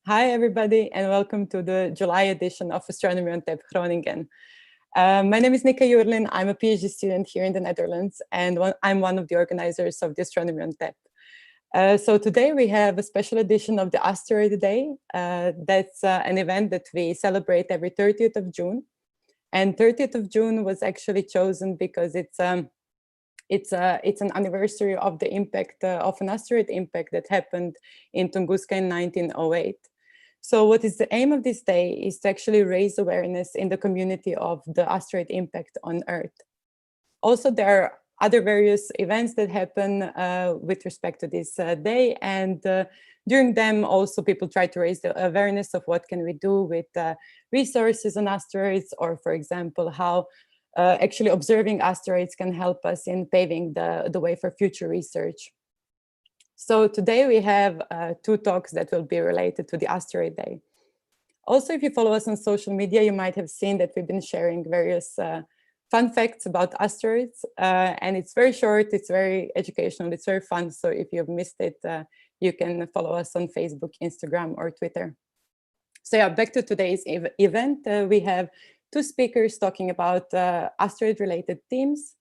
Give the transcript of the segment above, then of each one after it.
Hi, everybody, and welcome to the July edition of Astronomy on Tap Groningen. My name is Nika Jurlin. I'm a PhD student here in the Netherlands, and I'm one of the organizers of the Astronomy on Tap. So today we have a special edition of the Asteroid Day. That's an event that we celebrate every 30th of June. And 30th of June was actually chosen because it's an anniversary of the impact of an asteroid impact that happened in Tunguska in 1908. So what is the aim of this day is to actually raise awareness in the community of the asteroid impact on Earth. Also, there are other various events that happen with respect to this day, and during them also people try to raise the awareness of what can we do with resources on asteroids, or for example, how actually observing asteroids can help us in paving the way for future research. So today we have two talks that will be related to the Asteroid Day. Also, if you follow us on social media, you might have seen that we've been sharing various fun facts about asteroids. And it's very short, it's very educational, it's very fun. So if you've missed it, you can follow us on Facebook, Instagram, or Twitter. So yeah, back to today's event. We have two speakers talking about asteroid-related themes.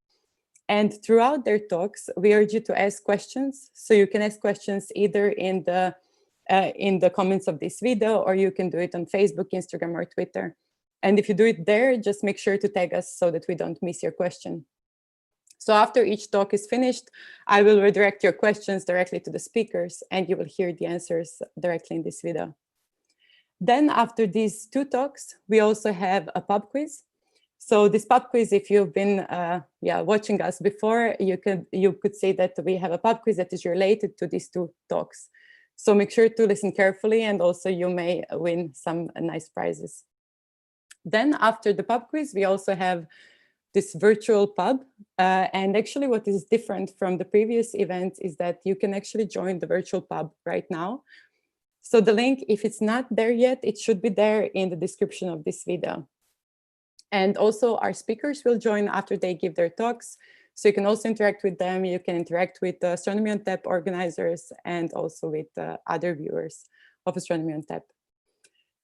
And throughout their talks, we urge you to ask questions. So you can ask questions either in the comments of this video, or you can do it on Facebook, Instagram, or Twitter. And if you do it there, just make sure to tag us so that we don't miss your question. So after each talk is finished, I will redirect your questions directly to the speakers, and you will hear the answers directly in this video. Then after these two talks, we also have a pub quiz. So this pub quiz, if you've been watching us before, you could see that we have a pub quiz that is related to these two talks. So make sure to listen carefully, and also you may win some nice prizes. Then after the pub quiz, we also have this virtual pub. And actually what is different from the previous events is that you can actually join the virtual pub right now. So the link, if it's not there yet, it should be there in the description of this video. And also our speakers will join after they give their talks. So you can also interact with them. You can interact with the Astronomy on Tap organizers and also with other viewers of Astronomy on Tap.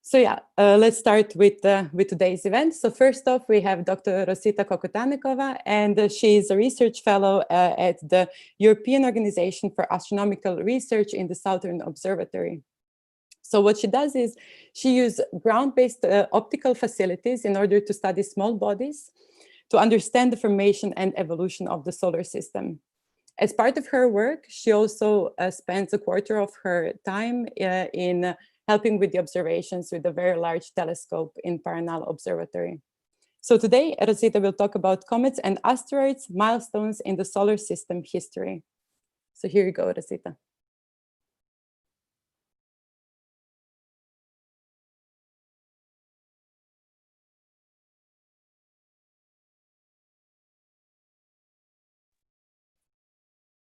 So yeah, let's start with today's event. So first off, we have Dr. Rosita Kokotanekova, and she is a research fellow at the European Organization for Astronomical Research in the Southern Observatory. So what she does is she uses ground-based optical facilities in order to study small bodies, to understand the formation and evolution of the solar system. As part of her work, she also spends a quarter of her time in helping with the observations with a very large telescope in Paranal Observatory. So today, Rosita will talk about comets and asteroids, milestones in the solar system history. So here you go, Rosita.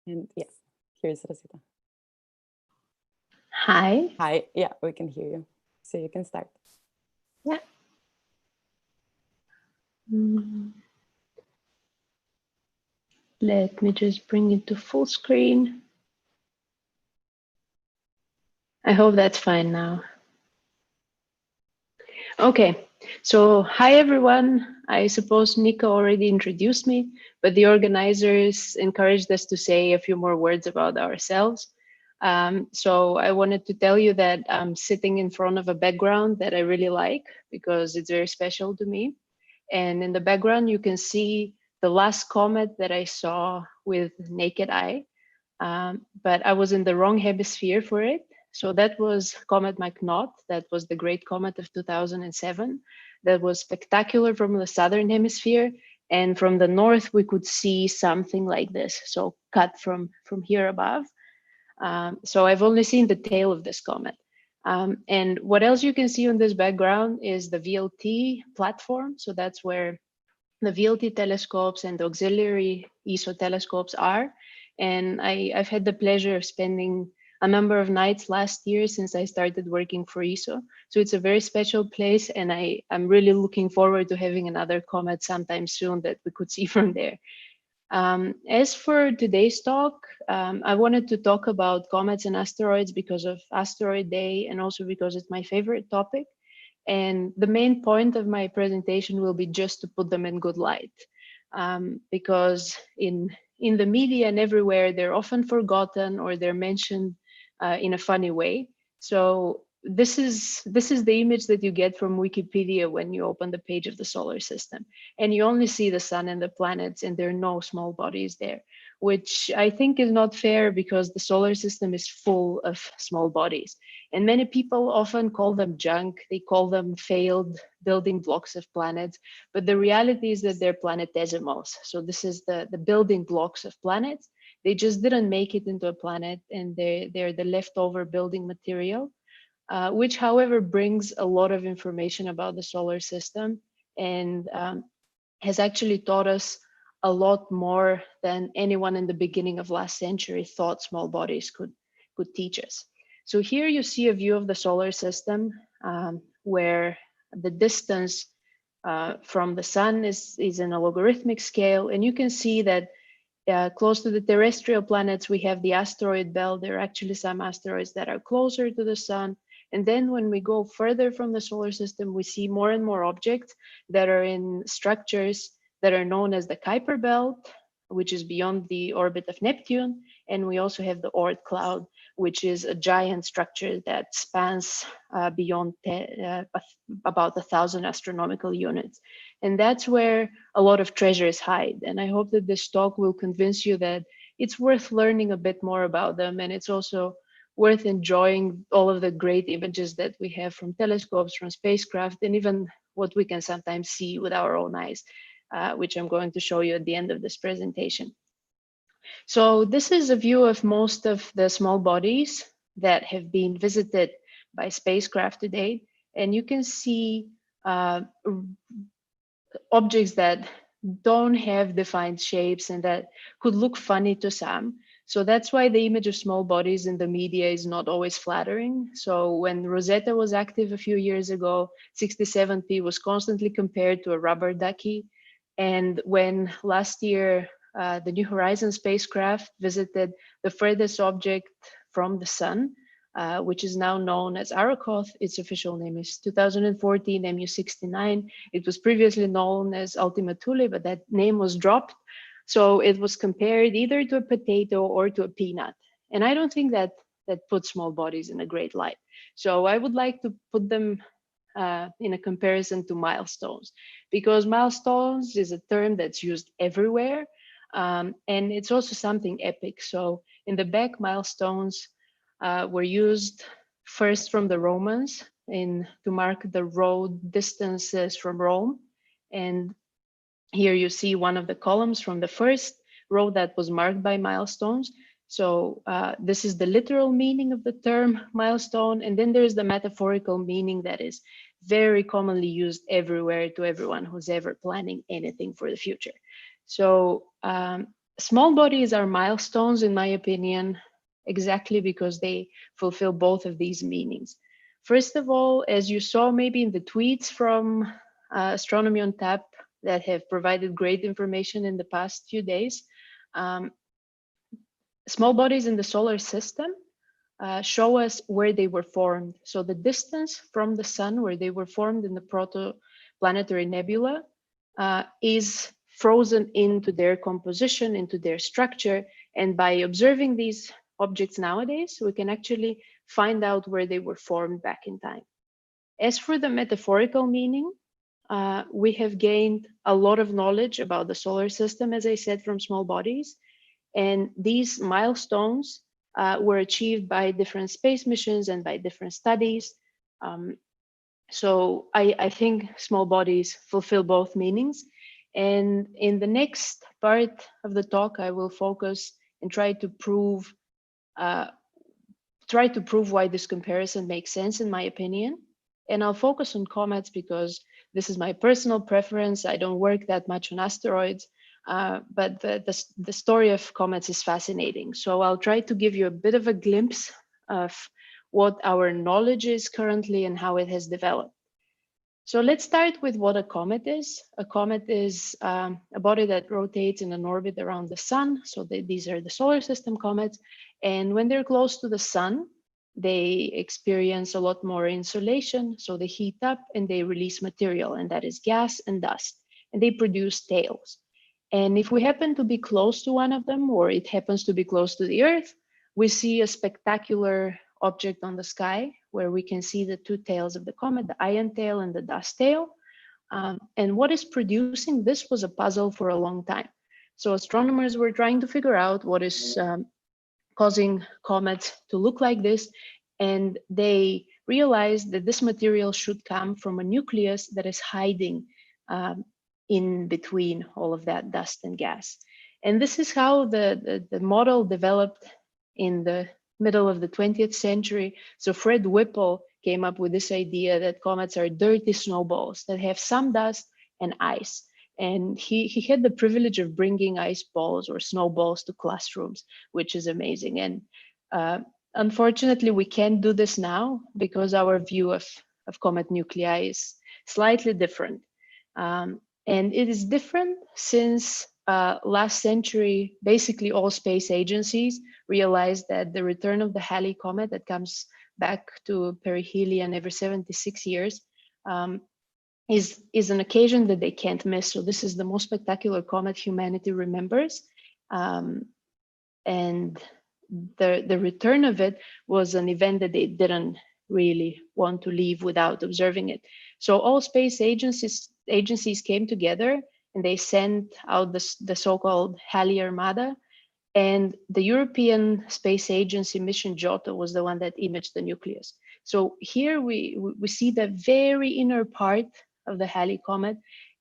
And yes, here's Rosita. Hi. Hi, yeah, we can hear you. So you can start. Yeah. Let me just bring it to full screen. I hope that's fine now. Okay, so hi everyone. I suppose Nika already introduced me, but the organizers encouraged us to say a few more words about ourselves. So I wanted to tell you that I'm sitting in front of a background that I really like because it's very special to me. And in the background, you can see the last comet that I saw with naked eye, but I was in the wrong hemisphere for it. So that was Comet McNaught. That was the great comet of 2007. That was spectacular from the Southern Hemisphere. And from the north, we could see something like this. So cut from here above. So I've only seen the tail of this comet. And what else you can see on this background is the VLT platform. So that's where the VLT telescopes and the auxiliary ESO telescopes are. And I've had the pleasure of spending a number of nights last year since I started working for ESO. So it's a very special place, and I'm really looking forward to having another comet sometime soon that we could see from there. As for today's talk, I wanted to talk about comets and asteroids because of Asteroid Day and also because it's my favorite topic. And the main point of my presentation will be just to put them in good light, because in the media and everywhere, they're often forgotten or they're mentioned in a funny way. So this is the image that you get from Wikipedia when you open the page of the solar system, and you only see the sun and the planets, and there are no small bodies there, which I think is not fair because the solar system is full of small bodies. And many people often call them junk. They call them failed building blocks of planets. But the reality is that they're planetesimals. So this is the building blocks of planets. They just didn't make it into a planet, and they're the leftover building material, which, however, brings a lot of information about the solar system and has actually taught us a lot more than anyone in the beginning of last century thought small bodies could teach us. So here you see a view of the solar system where the distance from the sun is in a logarithmic scale. And you can see that close to the terrestrial planets, we have the asteroid belt. There are actually some asteroids that are closer to the sun. And then when we go further from the solar system, we see more and more objects that are in structures that are known as the Kuiper belt, which is beyond the orbit of Neptune. And we also have the Oort cloud, which is a giant structure that spans beyond about 1,000 astronomical units. And that's where a lot of treasures hide. And I hope that this talk will convince you that it's worth learning a bit more about them. And it's also worth enjoying all of the great images that we have from telescopes, from spacecraft, and even what we can sometimes see with our own eyes, which I'm going to show you at the end of this presentation. So this is a view of most of the small bodies that have been visited by spacecraft to date. And you can see objects that don't have defined shapes and that could look funny to some. So that's why the image of small bodies in the media is not always flattering. So when Rosita was active a few years ago, 67P was constantly compared to a rubber ducky. And when last year, the New Horizons spacecraft visited the furthest object from the sun, which is now known as Arrokoth. Its official name is 2014 MU69. It was previously known as Ultima Thule, but that name was dropped. So it was compared either to a potato or to a peanut. And I don't think that puts small bodies in a great light. So I would like to put them in a comparison to milestones, because milestones is a term that's used everywhere. And it's also something epic. So in the back, milestones were used first from the Romans to mark the road distances from Rome. And here you see one of the columns from the first road that was marked by milestones. So this is the literal meaning of the term milestone. And then there's the metaphorical meaning that is very commonly used everywhere to everyone who's ever planning anything for the future. So small bodies are milestones, in my opinion, exactly because they fulfill both of these meanings. First of all, as you saw maybe in the tweets from Astronomy on Tap that have provided great information in the past few days, small bodies in the solar system show us where they were formed. So the distance from the sun where they were formed in the protoplanetary nebula is frozen into their composition, into their structure. And by observing these objects nowadays, we can actually find out where they were formed back in time. As for the metaphorical meaning, we have gained a lot of knowledge about the solar system, as I said, from small bodies. And these milestones were achieved by different space missions and by different studies. So I think small bodies fulfill both meanings. And in the next part of the talk, I will focus and try to prove why this comparison makes sense, in my opinion. And I'll focus on comets because this is my personal preference. I don't work that much on asteroids, but the story of comets is fascinating. So I'll try to give you a bit of a glimpse of what our knowledge is currently and how it has developed. So let's start with what a comet is. A comet is a body that rotates in an orbit around the sun. So these are the solar system comets. And when they're close to the sun, they experience a lot more insolation. So they heat up and they release material, and that is gas and dust. And they produce tails. And if we happen to be close to one of them, or it happens to be close to the Earth, we see a spectacular object on the sky where we can see the two tails of the comet, the ion tail and the dust tail. And what is producing this was a puzzle for a long time. So astronomers were trying to figure out what is causing comets to look like this. And they realized that this material should come from a nucleus that is hiding in between all of that dust and gas. And this is how the model developed in the middle of the 20th century. So Fred Whipple came up with this idea that comets are dirty snowballs that have some dust and ice. And he had the privilege of bringing ice balls or snowballs to classrooms, which is amazing. And unfortunately, we can't do this now because our view of comet nuclei is slightly different. And it is different since last century, basically all space agencies realized that the return of the Halley comet that comes back to perihelion every 76 years is an occasion that they can't miss. So this is the most spectacular comet humanity remembers. And the return of it was an event that they didn't really want to leave without observing it. So all space agencies came together and they sent out the so-called Halley Armada. And the European Space Agency mission Giotto was the one that imaged the nucleus. So here we see the very inner part of the Halley comet,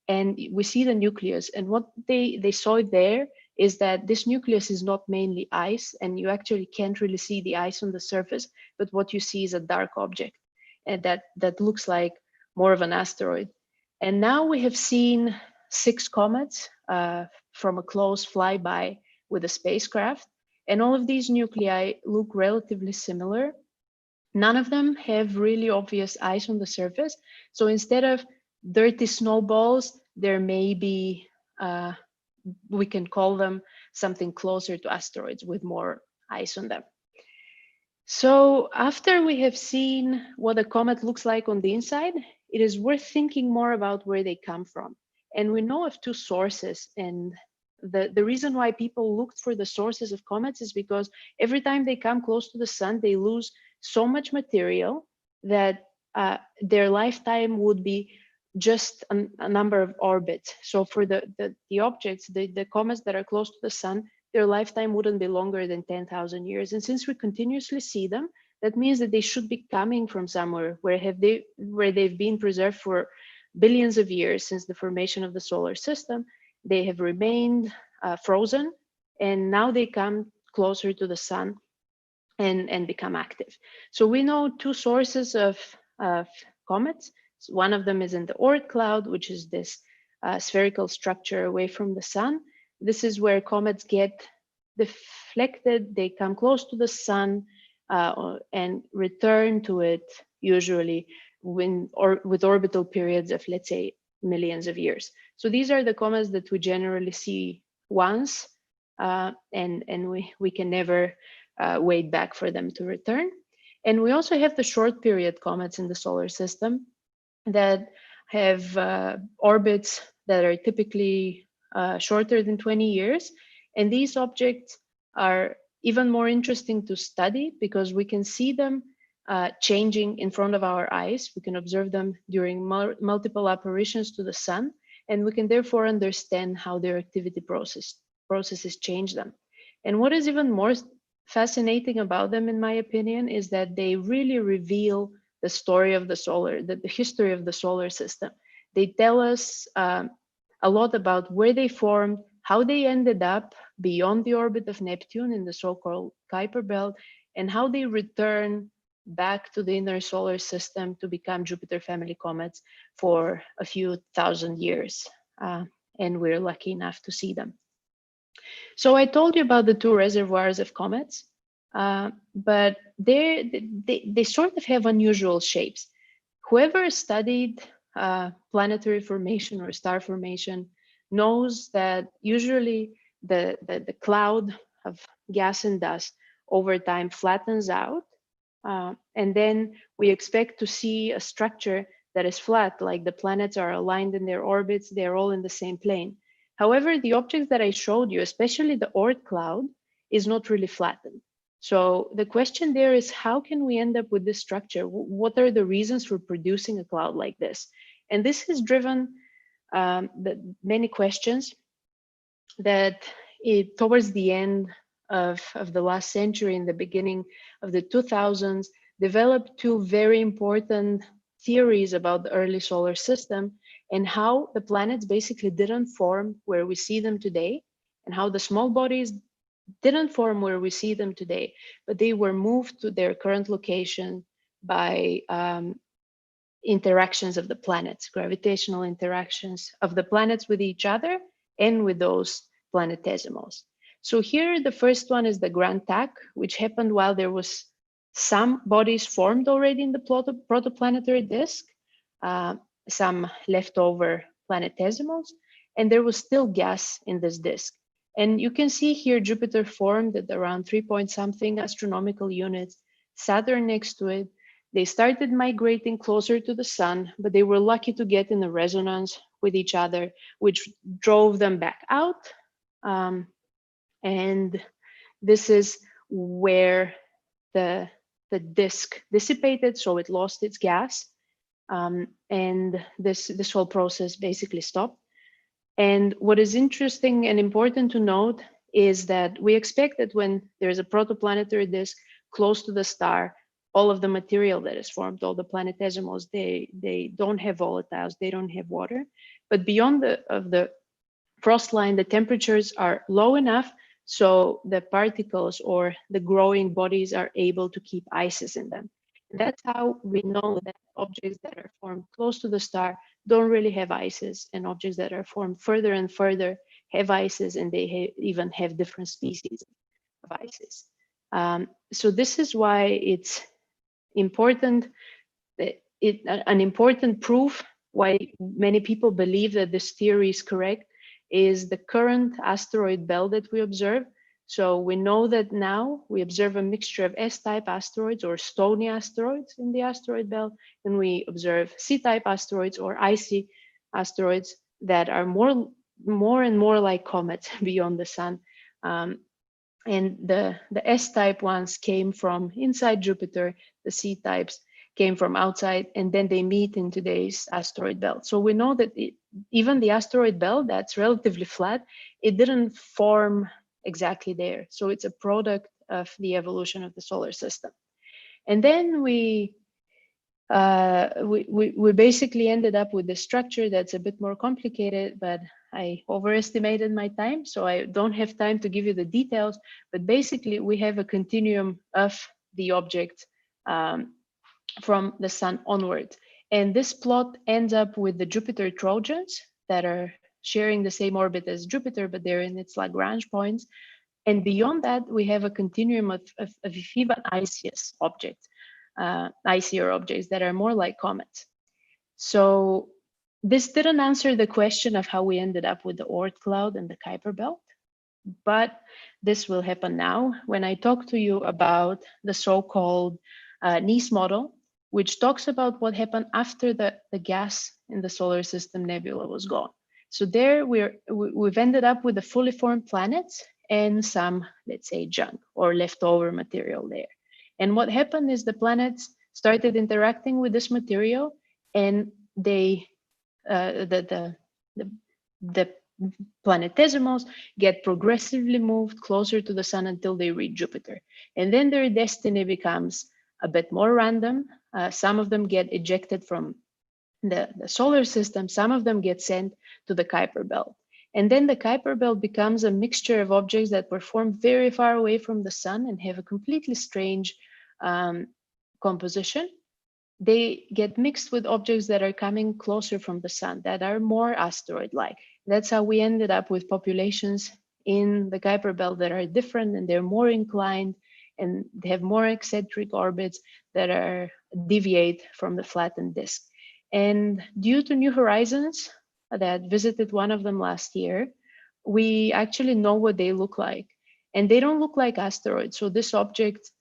and we see the nucleus. And what they saw there is that this nucleus is not mainly ice, and you actually can't really see the ice on the surface, but what you see is a dark object, and that looks like more of an asteroid. And now we have seen 6 comets from a close flyby with a spacecraft, and all of these nuclei look relatively similar. None of them have really obvious ice on the surface. So instead of dirty snowballs, there may be, we can call them something closer to asteroids with more ice on them. So after we have seen what a comet looks like on the inside, it is worth thinking more about where they come from. And we know of 2 sources, and the reason why people looked for the sources of comets is because every time they come close to the sun, they lose so much material that their lifetime would be just a number of orbits. So for the objects, the comets that are close to the sun, their lifetime wouldn't be longer than 10,000 years. And since we continuously see them, that means that they should be coming from somewhere where they've been preserved for billions of years since the formation of the solar system. They have remained frozen, and now they come closer to the sun and become active. So we know 2 sources of comets. So one of them is in the Oort cloud, which is this spherical structure away from the sun. This is where comets get deflected. They come close to the sun and return to it, usually with orbital periods of, let's say, millions of years. So these are the comets that we generally see once, and we can never wait back for them to return. And we also have the short period comets in the solar system that have orbits that are typically shorter than 20 years. And these objects are even more interesting to study because we can see them changing in front of our eyes. We can observe them during multiple apparitions to the sun, and we can therefore understand how their activity processes change them. And what is even more fascinating about them, in my opinion, is that they really reveal the story of the history of the solar system. They tell us a lot about where they formed, how they ended up beyond the orbit of Neptune in the so-called Kuiper belt, and how they return back to the inner solar system to become Jupiter family comets for a few thousand years. And we're lucky enough to see them. So I told you about the 2 reservoirs of comets, but they sort of have unusual shapes. Whoever studied planetary formation or star formation knows that usually the cloud of gas and dust over time flattens out. And then we expect to see a structure that is flat, like the planets are aligned in their orbits, they're all in the same plane. However, the objects that I showed you, especially the Oort cloud, is not really flattened. So the question there is, how can we end up with this structure? What are the reasons for producing a cloud like this? And this has driven many questions that towards the end of the last century, in the beginning of the 2000s, developed two very important theories about the early solar system and how the planets basically didn't form where we see them today, and how the small bodies didn't form where we see them today, but they were moved to their current location by interactions of the planets, gravitational interactions of the planets with each other and with those planetesimals. So here, the first one is the Grand Tack, which happened while there was some bodies formed already in the protoplanetary disk, some leftover planetesimals, and there was still gas in this disk. And you can see here Jupiter formed at around 3 point something astronomical units, Saturn next to it. They started migrating closer to the sun, but they were lucky to get in a resonance with each other, which drove them back out. And this is where the disk dissipated, so it lost its gas. And this whole process basically stopped. And what is interesting and important to note is that we expect that when there's a protoplanetary disk close to the star, all of the material that is formed, all the planetesimals, they don't have volatiles, they don't have water. But beyond the frost line, the temperatures are low enough so the particles or the growing bodies are able to keep ices in them. That's how we know that objects that are formed close to the star don't really have ices, and objects that are formed further and further have ices, and they even have different species of ices. So this is why it's important, an important proof why many people believe that this theory is correct is the current asteroid belt that we observe. So we know that now we observe a mixture of S-type asteroids or stony asteroids in the asteroid belt, and we observe C-type asteroids or icy asteroids that are more and more like comets beyond the sun. And the S-type ones came from inside Jupiter, the C-types came from outside, and then they meet in today's asteroid belt. So we know that even the asteroid belt that's relatively flat, it didn't form exactly there. So it's a product of the evolution of the solar system. And then we basically ended up with a structure that's a bit more complicated, but I overestimated my time, so I don't have time to give you the details. But basically, we have a continuum of the object from the sun onward. And this plot ends up with the Jupiter Trojans that are sharing the same orbit as Jupiter, but they're in its Lagrange points. And beyond that, we have a continuum of even iciest objects, icier objects that are more like comets. So this didn't answer the question of how we ended up with the Oort cloud and the Kuiper belt, but this will happen now when I talk to you about the so-called NEAS model, which talks about what happened after the gas in the solar system nebula was gone. So there we've ended up with the fully formed planets and some, let's say, junk or leftover material there. And what happened is the planets started interacting with this material, and they the planetesimals get progressively moved closer to the sun until they reach Jupiter. And then their destiny becomes a bit more random. Some of them get ejected from the solar system, some of them get sent to the Kuiper belt. And then the Kuiper belt becomes a mixture of objects that were formed very far away from the sun and have a completely strange composition. They get mixed with objects that are coming closer from the sun, that are more asteroid-like. That's how we ended up with populations in the Kuiper belt that are different, and they're more inclined, and they have more eccentric orbits that are deviate from the flattened disk. And due to New Horizons that visited one of them last year, we actually know what they look like. And they don't look like asteroids. So this object,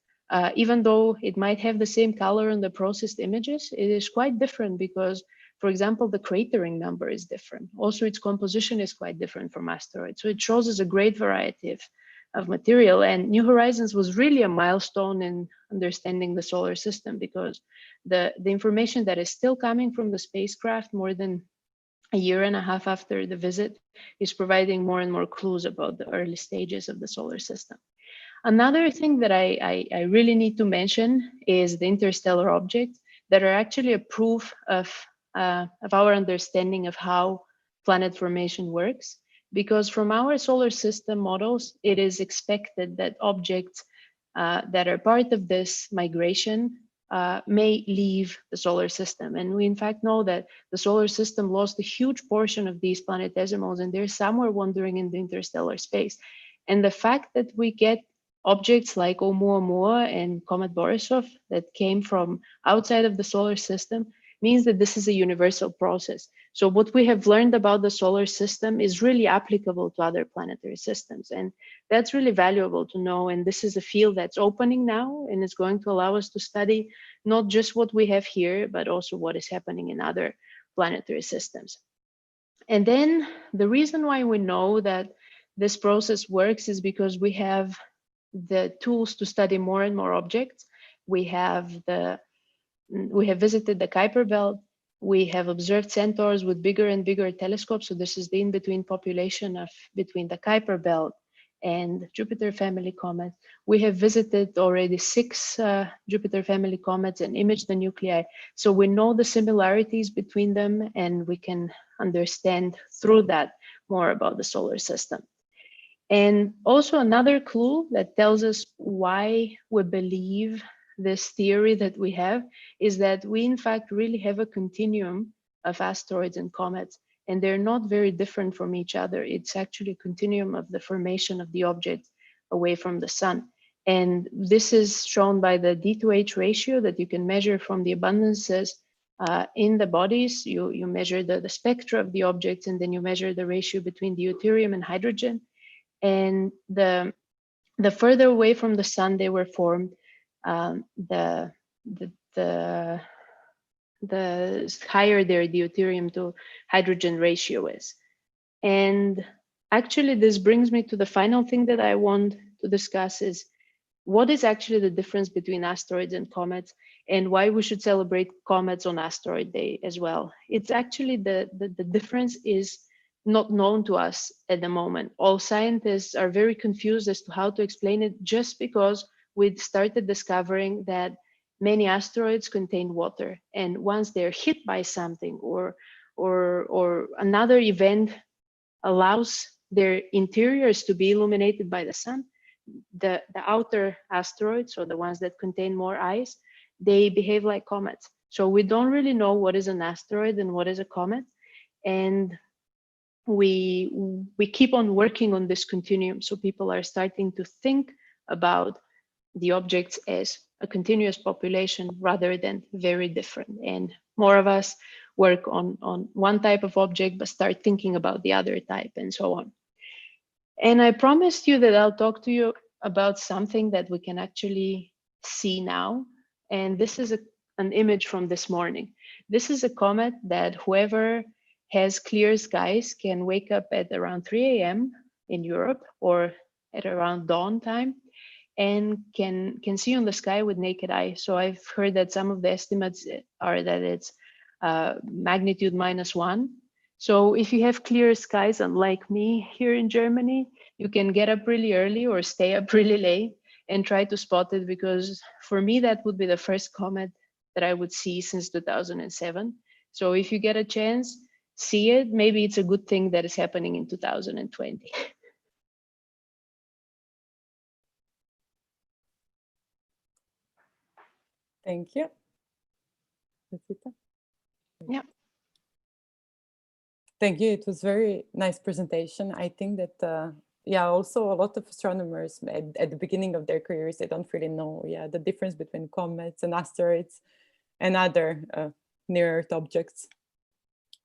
even though it might have the same color in the processed images, it is quite different because, for example, the cratering number is different. Also, its composition is quite different from asteroids. So it shows us a great variety of material. And New Horizons was really a milestone in understanding the solar system because the information that is still coming from the spacecraft more than a year and a half after the visit is providing more and more clues about the early stages of the solar system. Another thing that I really need to mention is the interstellar objects that are actually a proof of our understanding of how planet formation works. Because from our solar system models, it is expected that objects that are part of this migration may leave the solar system. And we in fact know that the solar system lost a huge portion of these planetesimals and they're somewhere wandering in the interstellar space. And the fact that we get objects like Oumuamua and Comet Borisov that came from outside of the solar system means that this is a universal process. So what we have learned about the solar system is really applicable to other planetary systems. And that's really valuable to know. And this is a field that's opening now, and it's going to allow us to study not just what we have here, but also what is happening in other planetary systems. And then the reason why we know that this process works is because we have the tools to study more and more objects. We have visited the Kuiper belt. We have observed centaurs with bigger and bigger telescopes. So this is the in-between population between the Kuiper belt and Jupiter family comets. We have visited already 6 Jupiter family comets and imaged the nuclei. So we know the similarities between them and we can understand through that more about the solar system. And also another clue that tells us why we believe this theory that we have is that we in fact really have a continuum of asteroids and comets, and they're not very different from each other. It's actually a continuum of the formation of the object away from the sun. And this is shown by the D2H ratio that you can measure from the abundances in the bodies. You measure the spectra of the objects, and then you measure the ratio between deuterium and hydrogen. And the further away from the sun they were formed, the higher their deuterium to hydrogen ratio is. And actually, this brings me to the final thing that I want to discuss is what is actually the difference between asteroids and comets and why we should celebrate comets on Asteroid Day as well. It's actually the difference is not known to us at the moment. All scientists are very confused as to how to explain it just because we started discovering that many asteroids contain water. And once they're hit by something or another event allows their interiors to be illuminated by the sun, the outer asteroids, or the ones that contain more ice, they behave like comets. So we don't really know what is an asteroid and what is a comet. And we keep on working on this continuum. So people are starting to think about the objects as a continuous population rather than very different. And more of us work on one type of object, but start thinking about the other type and so on. And I promised you that I'll talk to you about something that we can actually see now. And this is an image from this morning. This is a comet that whoever has clear skies can wake up at around 3 a.m. in Europe or at around dawn time and can see on the sky with naked eye. So I've heard that some of the estimates are that it's magnitude -1. So if you have clear skies, unlike me here in Germany, you can get up really early or stay up really late and try to spot it, because for me, that would be the first comet that I would see since 2007. So if you get a chance, see it. Maybe it's a good thing that is happening in 2020. Thank you. Rosita? Yeah. Thank you. It was very nice presentation. I think that, yeah, also a lot of astronomers at the beginning of their careers, they don't really know, yeah, the difference between comets and asteroids and other near Earth objects.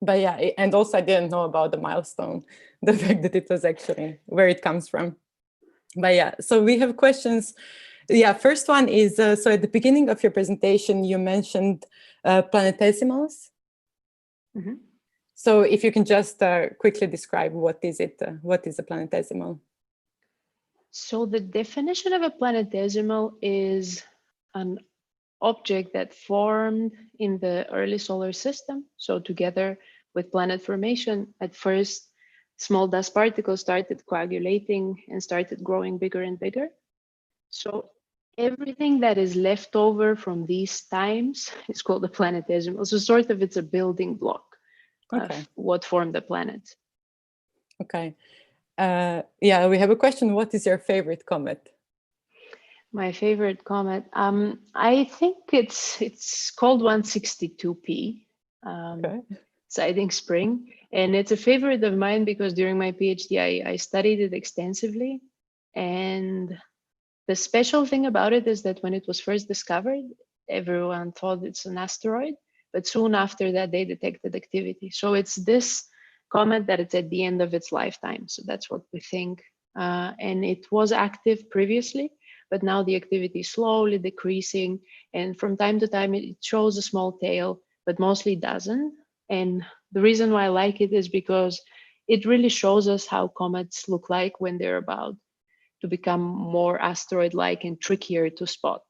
But yeah, and also I didn't know about the milestone, the fact that it was actually where it comes from. But yeah, so we have questions. Yeah, first one is, so at the beginning of your presentation, you mentioned planetesimals. Mm-hmm. So if you can just quickly describe what is it, what is a planetesimal? So the definition of a planetesimal is an object that formed in the early solar system. So together with planet formation, at first, small dust particles started coagulating and started growing bigger and bigger. So everything that is left over from these times is called a planetesimal. So sort of it's a building block of what formed the planet. Okay. Yeah, we have a question. What is your favorite comet? My favorite comet, I think it's called 162P, Siding Spring, and it's a favorite of mine because during my PhD I studied it extensively, and the special thing about it is that when it was first discovered, everyone thought it's an asteroid, but soon after that they detected activity. So it's this comet that it's at the end of its lifetime. So that's what we think, and it was active previously. But now the activity is slowly decreasing, and from time to time it shows a small tail, but mostly doesn't. And the reason why I like it is because it really shows us how comets look like when they're about to become more asteroid-like and trickier to spot.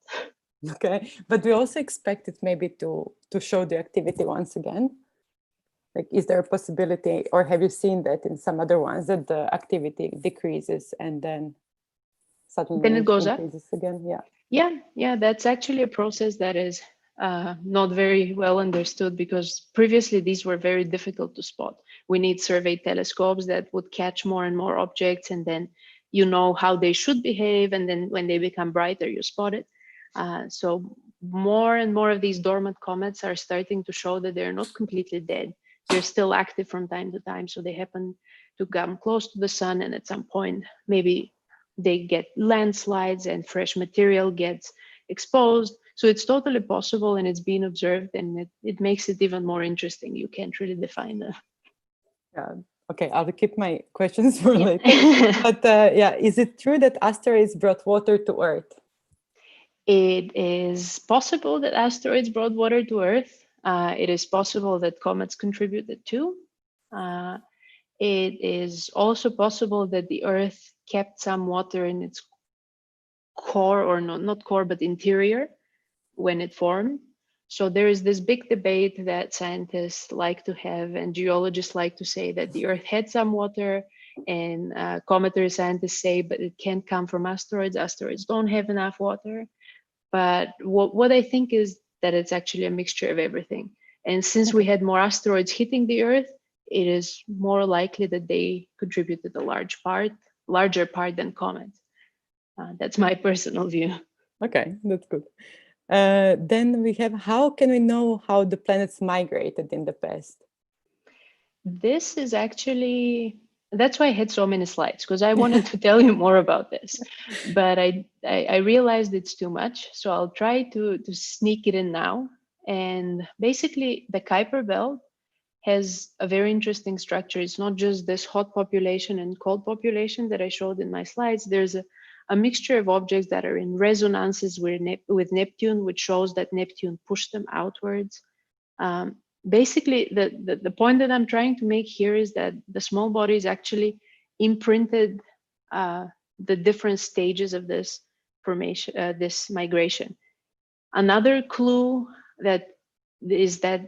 Okay, but we also expect it maybe to show the activity once again. Like, is there a possibility, or have you seen that in some other ones, that the activity decreases and then suddenly then it goes increases up again? yeah, that's actually a process that is not very well understood, because previously these were very difficult to spot. We need survey telescopes that would catch more and more objects, and then you know how they should behave, and then when they become brighter you spot it. So more and more of these dormant comets are starting to show that they're not completely dead. They're still active from time to time, so they happen to come close to the sun, and at some point maybe they get landslides and fresh material gets exposed. So it's totally possible, and it's been observed, and it makes it even more interesting. You can't really define the... Yeah. Okay, I'll keep my questions for Yeah. later. But yeah, is it true that asteroids brought water to Earth? It is possible that asteroids brought water to Earth. It is possible that comets contributed too. It is also possible that the Earth kept some water in its core, or not core, but interior when it formed. So there is this big debate that scientists like to have, and geologists like to say, that the Earth had some water, and cometary scientists say, but it can't come from asteroids. Asteroids don't have enough water. But what I think is that it's actually a mixture of everything. And since we had more asteroids hitting the Earth, it is more likely that they contributed a larger part than comets. That's my personal view. Okay, that's good. Then we have, how can we know how the planets migrated in the past? This is actually, that's why I had so many slides, because I wanted to tell you more about this, but I realized it's too much. So I'll try to sneak it in now. And basically the Kuiper belt has a very interesting structure. It's not just this hot population and cold population that I showed in my slides. There's a mixture of objects that are in resonances with Neptune, which shows that Neptune pushed them outwards. Basically, the point that I'm trying to make here is that the small bodies actually imprinted the different stages of this formation, this migration. Another clue that is that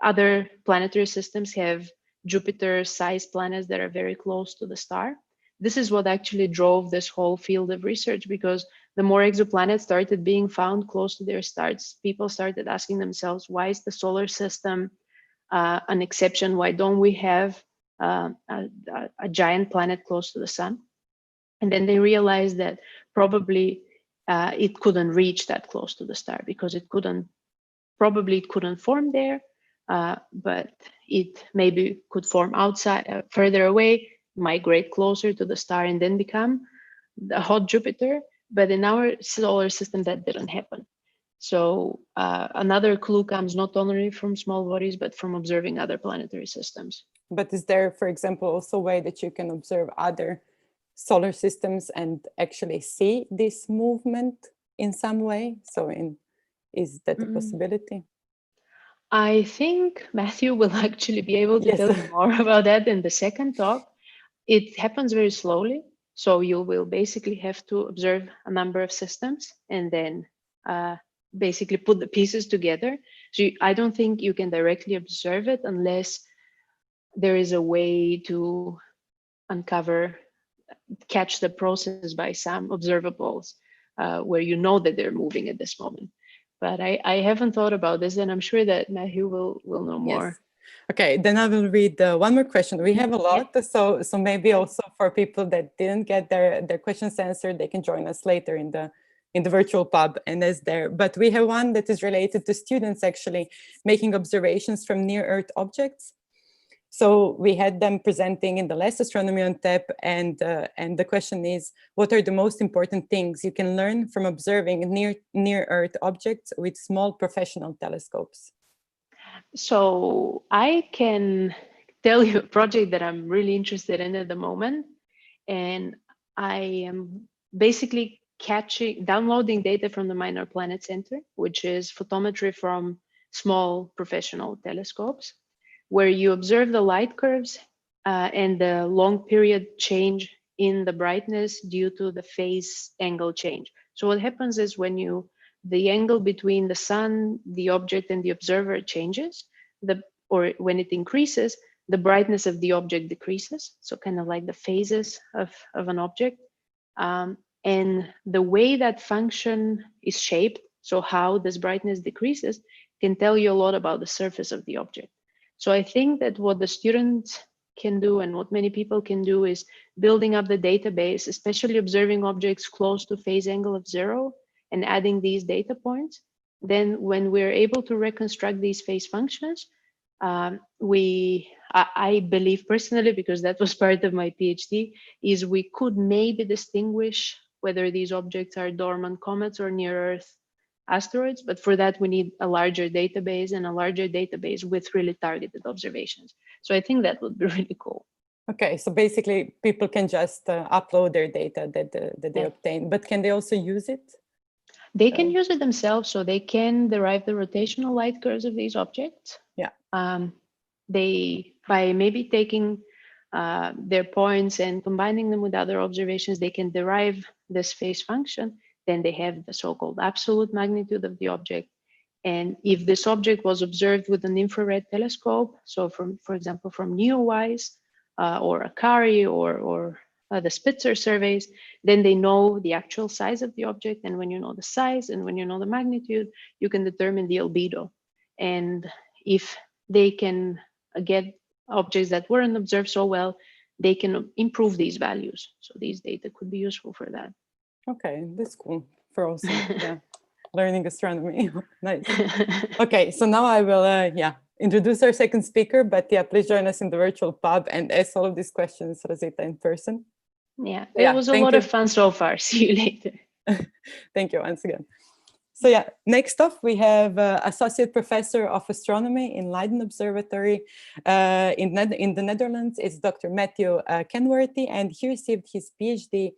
other planetary systems have Jupiter-sized planets that are very close to the star. This is what actually drove this whole field of research, because the more exoplanets started being found close to their stars, people started asking themselves, why is the solar system an exception? Why don't we have a giant planet close to the sun? And then they realized that probably it couldn't reach that close to the star, because it couldn't form there, but it maybe could form outside, further away, migrate closer to the star, and then become the hot Jupiter. But in our solar system, that didn't happen. So another clue comes not only from small bodies, but from observing other planetary systems. But is there, for example, also a way that you can observe other solar systems and actually see this movement in some way? So is that a possibility? I think Matthew will actually be able to Yes. tell you more about that in the second talk. It happens very slowly. So you will basically have to observe a number of systems and then basically put the pieces together. So I don't think you can directly observe it unless there is a way to uncover, catch the process by some observables where you know that they're moving at this moment. But I haven't thought about this, and I'm sure that Matthew will know more. Yes. Okay, then I will read one more question. We have a lot, so maybe also for people that didn't get their questions answered, they can join us later in the virtual pub and is there. But we have one that is related to students actually making observations from near-Earth objects. So we had them presenting in the last Astronomy on Tap, and the question is, what are the most important things you can learn from observing near-Earth objects with small professional telescopes? So I can tell you a project that I'm really interested in at the moment, and I am basically downloading data from the Minor Planet Center, which is photometry from small professional telescopes, where you observe the light curves and the long period change in the brightness due to the phase angle change. So what happens is when the angle between the sun, the object, and the observer changes, or when it increases, the brightness of the object decreases. So kind of like the phases of an object. And the way that function is shaped, so how this brightness decreases, can tell you a lot about the surface of the object. So I think that what the students can do and what many people can do is building up the database, especially observing objects close to phase angle of 0 and adding these data points. Then when we're able to reconstruct these phase functions, I believe personally, because that was part of my PhD, is we could maybe distinguish whether these objects are dormant comets or near-Earth asteroids, but for that we need a larger database and a larger database with really targeted observations. So I think that would be really cool. Okay, so basically people can just upload their data that they obtain, but can they also use it? They can use it themselves, so they can derive the rotational light curves of these objects. Yeah. By maybe taking their points and combining them with other observations, they can derive this phase function. Then they have the so-called absolute magnitude of the object. And if this object was observed with an infrared telescope, so for example, from NEOWISE or ACARI or the Spitzer surveys, then they know the actual size of the object. And when you know the size and when you know the magnitude, you can determine the albedo. And if they can get objects that weren't observed so well, they can improve these values. So these data could be useful for that. Okay, that's cool for also learning astronomy. Nice. Okay, so now I will introduce our second speaker, but please join us in the virtual pub and ask all of these questions, Rosita, in person. Yeah, it was a lot of fun so far. See you later. Thank you once again. So next off we have Associate Professor of Astronomy in Leiden Observatory in the Netherlands. It's Dr. Matthew Kenworthy, and he received his PhD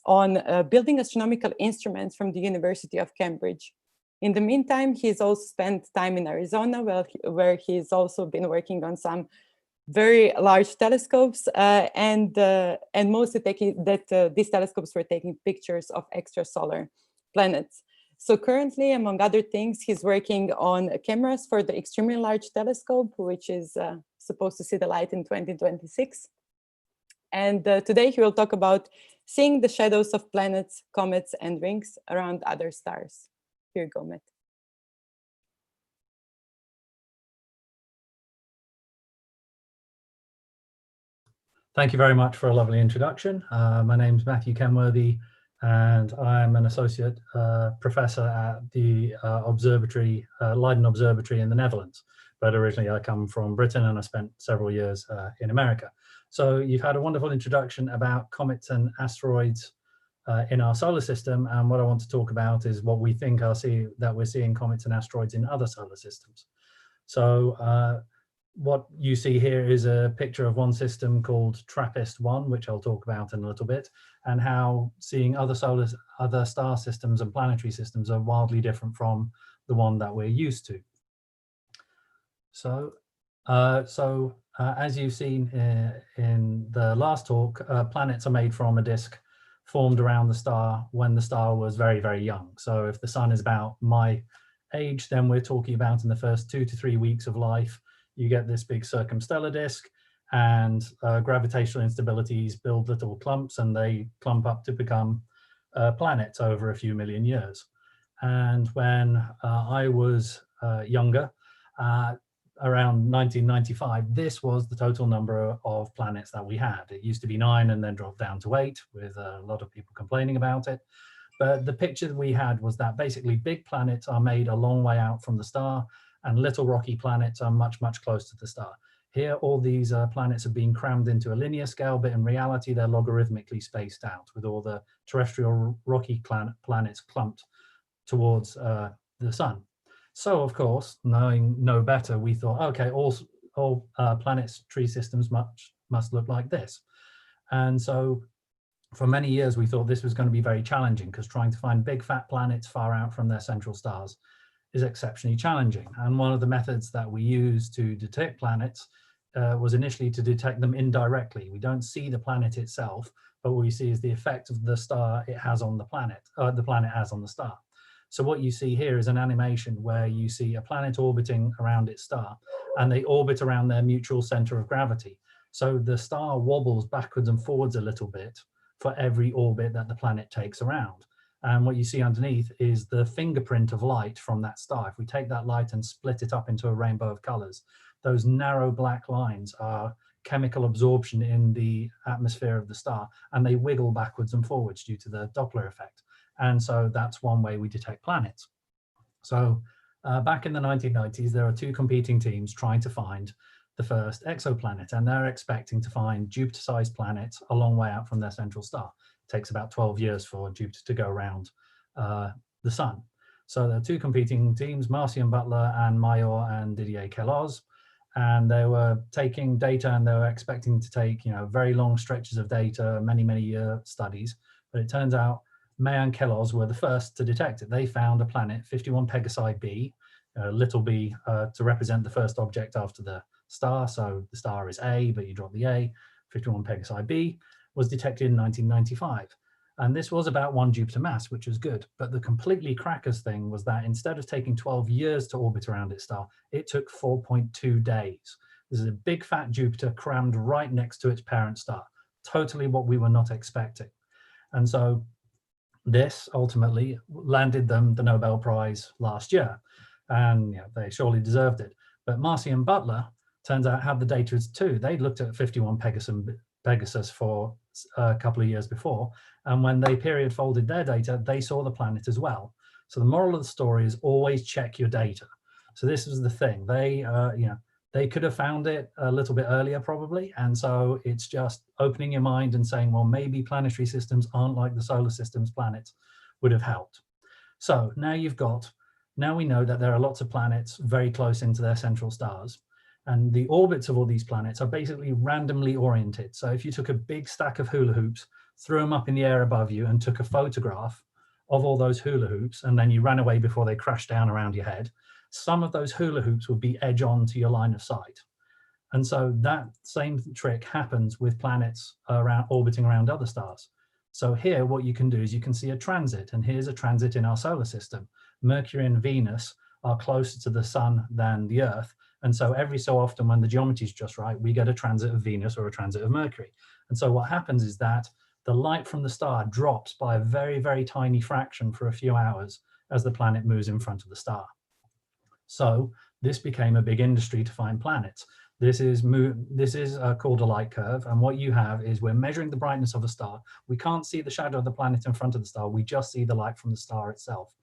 on building astronomical instruments from the University of Cambridge. In the meantime, he's also spent time in Arizona, where he's also been working on some very large telescopes, and mostly these telescopes were taking pictures of extrasolar planets. So currently, among other things, he's working on cameras for the extremely large telescope, which is supposed to see the light in 2026. And today he will talk about seeing the shadows of planets, comets, and rings around other stars. Here you go, Matt. Thank you very much for a lovely introduction. My name is Matthew Kenworthy, and I'm an associate professor at the Leiden Observatory in the Netherlands. But originally I come from Britain and I spent several years in America. So you've had a wonderful introduction about comets and asteroids in our solar system. And what I want to talk about is what we think that we're seeing comets and asteroids in other solar systems. So what you see here is a picture of one system called TRAPPIST-1, which I'll talk about in a little bit, and how seeing other star systems and planetary systems are wildly different from the one that we're used to. So, as you've seen in the last talk, planets are made from a disk formed around the star when the star was very, very young. So if the sun is about my age, then we're talking about in the first 2 to 3 weeks of life, you get this big circumstellar disk, and gravitational instabilities build little clumps, and they clump up to become planets over a few million years. And when I was younger, around 1995, this was the total number of planets that we had. It used to be 9 and then dropped down to 8, with a lot of people complaining about it. But the picture that we had was that basically big planets are made a long way out from the star, and little rocky planets are much, much closer to the star. Here, all these planets are being crammed into a linear scale, but in reality, they're logarithmically spaced out, with all the terrestrial rocky planets clumped towards the sun. So, of course, knowing no better, we thought, okay, all planetary systems must look like this. And so for many years, we thought this was going to be very challenging, because trying to find big fat planets far out from their central stars is exceptionally challenging. And one of the methods that we use to detect planets was initially to detect them indirectly. We don't see the planet itself, but what we see is the effect of the star it has on the planet has on the star. So what you see here is an animation where you see a planet orbiting around its star, and they orbit around their mutual center of gravity. So the star wobbles backwards and forwards a little bit for every orbit that the planet takes around. And what you see underneath is the fingerprint of light from that star. If we take that light and split it up into a rainbow of colors, those narrow black lines are chemical absorption in the atmosphere of the star, and they wiggle backwards and forwards due to the Doppler effect. And so that's one way we detect planets. So back in the 1990s, there are 2 competing teams trying to find the first exoplanet, and they're expecting to find Jupiter-sized planets a long way out from their central star. It takes about 12 years for Jupiter to go around the sun. So there are 2 competing teams, Marcy and Butler and Mayor and Didier Queloz, and they were taking data, and they were expecting to take, very long stretches of data, many, many year studies. But it turns out May and Queloz were the first to detect it. They found a planet, 51 Pegasi b, little b, to represent the first object after the star. So the star is A, but you drop the A. 51 Pegasi b was detected in 1995. And this was about 1 Jupiter mass, which was good. But the completely crackers thing was that instead of taking 12 years to orbit around its star, it took 4.2 days. This is a big fat Jupiter crammed right next to its parent star. Totally what we were not expecting. And so this ultimately landed them the Nobel Prize last year, and they surely deserved it. But Marcy and Butler, turns out, had the data too. They'd looked at 51 Pegasus for a couple of years before, and when they period folded their data, they saw the planet as well. So the moral of the story is always check your data. So this was the thing. They could have found it a little bit earlier probably, and so it's just opening your mind and saying, well, maybe planetary systems aren't like the solar system's planets would have helped. So now we know that there are lots of planets very close into their central stars, and the orbits of all these planets are basically randomly oriented. So if you took a big stack of hula hoops, threw them up in the air above you, and took a photograph of all those hula hoops, and then you ran away before they crashed down around your head, some of those hula hoops would be edge on to your line of sight. And so that same trick happens with planets orbiting around other stars. So here, what you can do is you can see a transit, and here's a transit in our solar system. Mercury and Venus are closer to the sun than the Earth. And so every so often, when the geometry is just right, we get a transit of Venus or a transit of Mercury. And so what happens is that the light from the star drops by a very, very tiny fraction for a few hours as the planet moves in front of the star. So this became a big industry to find planets. This is called a light curve, and what you have is we're measuring the brightness of a star. We can't see the shadow of the planet in front of the star, we just see the light from the star itself.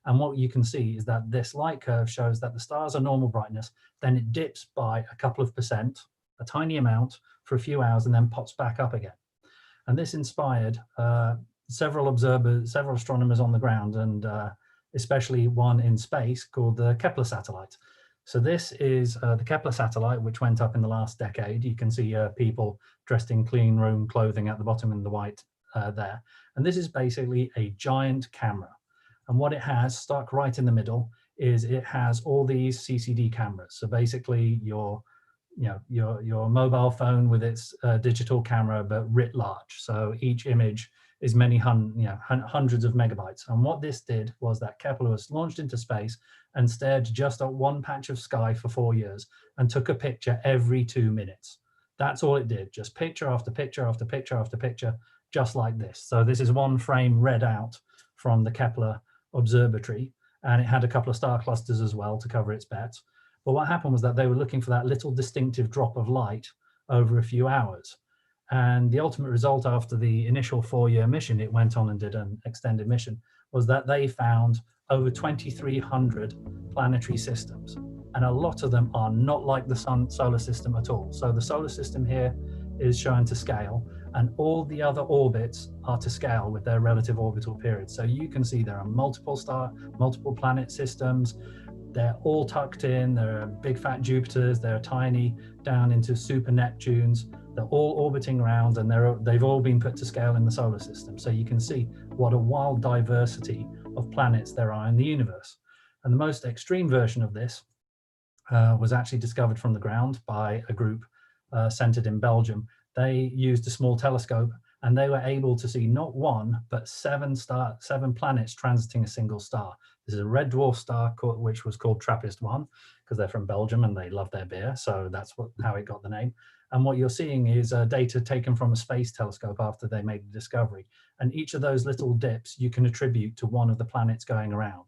And what you can see is that this light curve shows that the stars are normal brightness, then it dips by a couple of percent, a tiny amount, for a few hours, and then pops back up again. And this inspired several astronomers on the ground, and especially one in space called the Kepler Satellite. So this is the Kepler Satellite, which went up in the last decade. You can see people dressed in clean room clothing at the bottom in the white there. And this is basically a giant camera. And what it has stuck right in the middle is it has all these CCD cameras. So basically your mobile phone with its digital camera, but writ large. So each image is hundreds of megabytes. And what this did was that Kepler was launched into space and stared just at one patch of sky for 4 years and took a picture every 2 minutes. That's all it did, just picture after picture after picture after picture, just like this. So this is one frame read out from the Kepler Observatory, and it had a couple of star clusters as well to cover its bets. But what happened was that they were looking for that little distinctive drop of light over a few hours. And the ultimate result after the initial 4-year mission, it went on and did an extended mission, was that they found over 2,300 planetary systems. And a lot of them are not like the solar system at all. So the solar system here is shown to scale, and all the other orbits are to scale with their relative orbital periods. So you can see there are multiple planet systems. They're all tucked in. There are big fat Jupiters. They're tiny down into super Neptunes. They're all orbiting around, and they've all been put to scale in the solar system. So you can see what a wild diversity of planets there are in the universe. And the most extreme version of this was actually discovered from the ground by a group centered in Belgium. They used a small telescope, and they were able to see not one, but seven planets transiting a single star. This is a red dwarf star which was called TRAPPIST-1 because they're from Belgium and they love their beer. So that's how it got the name. And what you're seeing is data taken from a space telescope after they made the discovery. And each of those little dips you can attribute to one of the planets going around.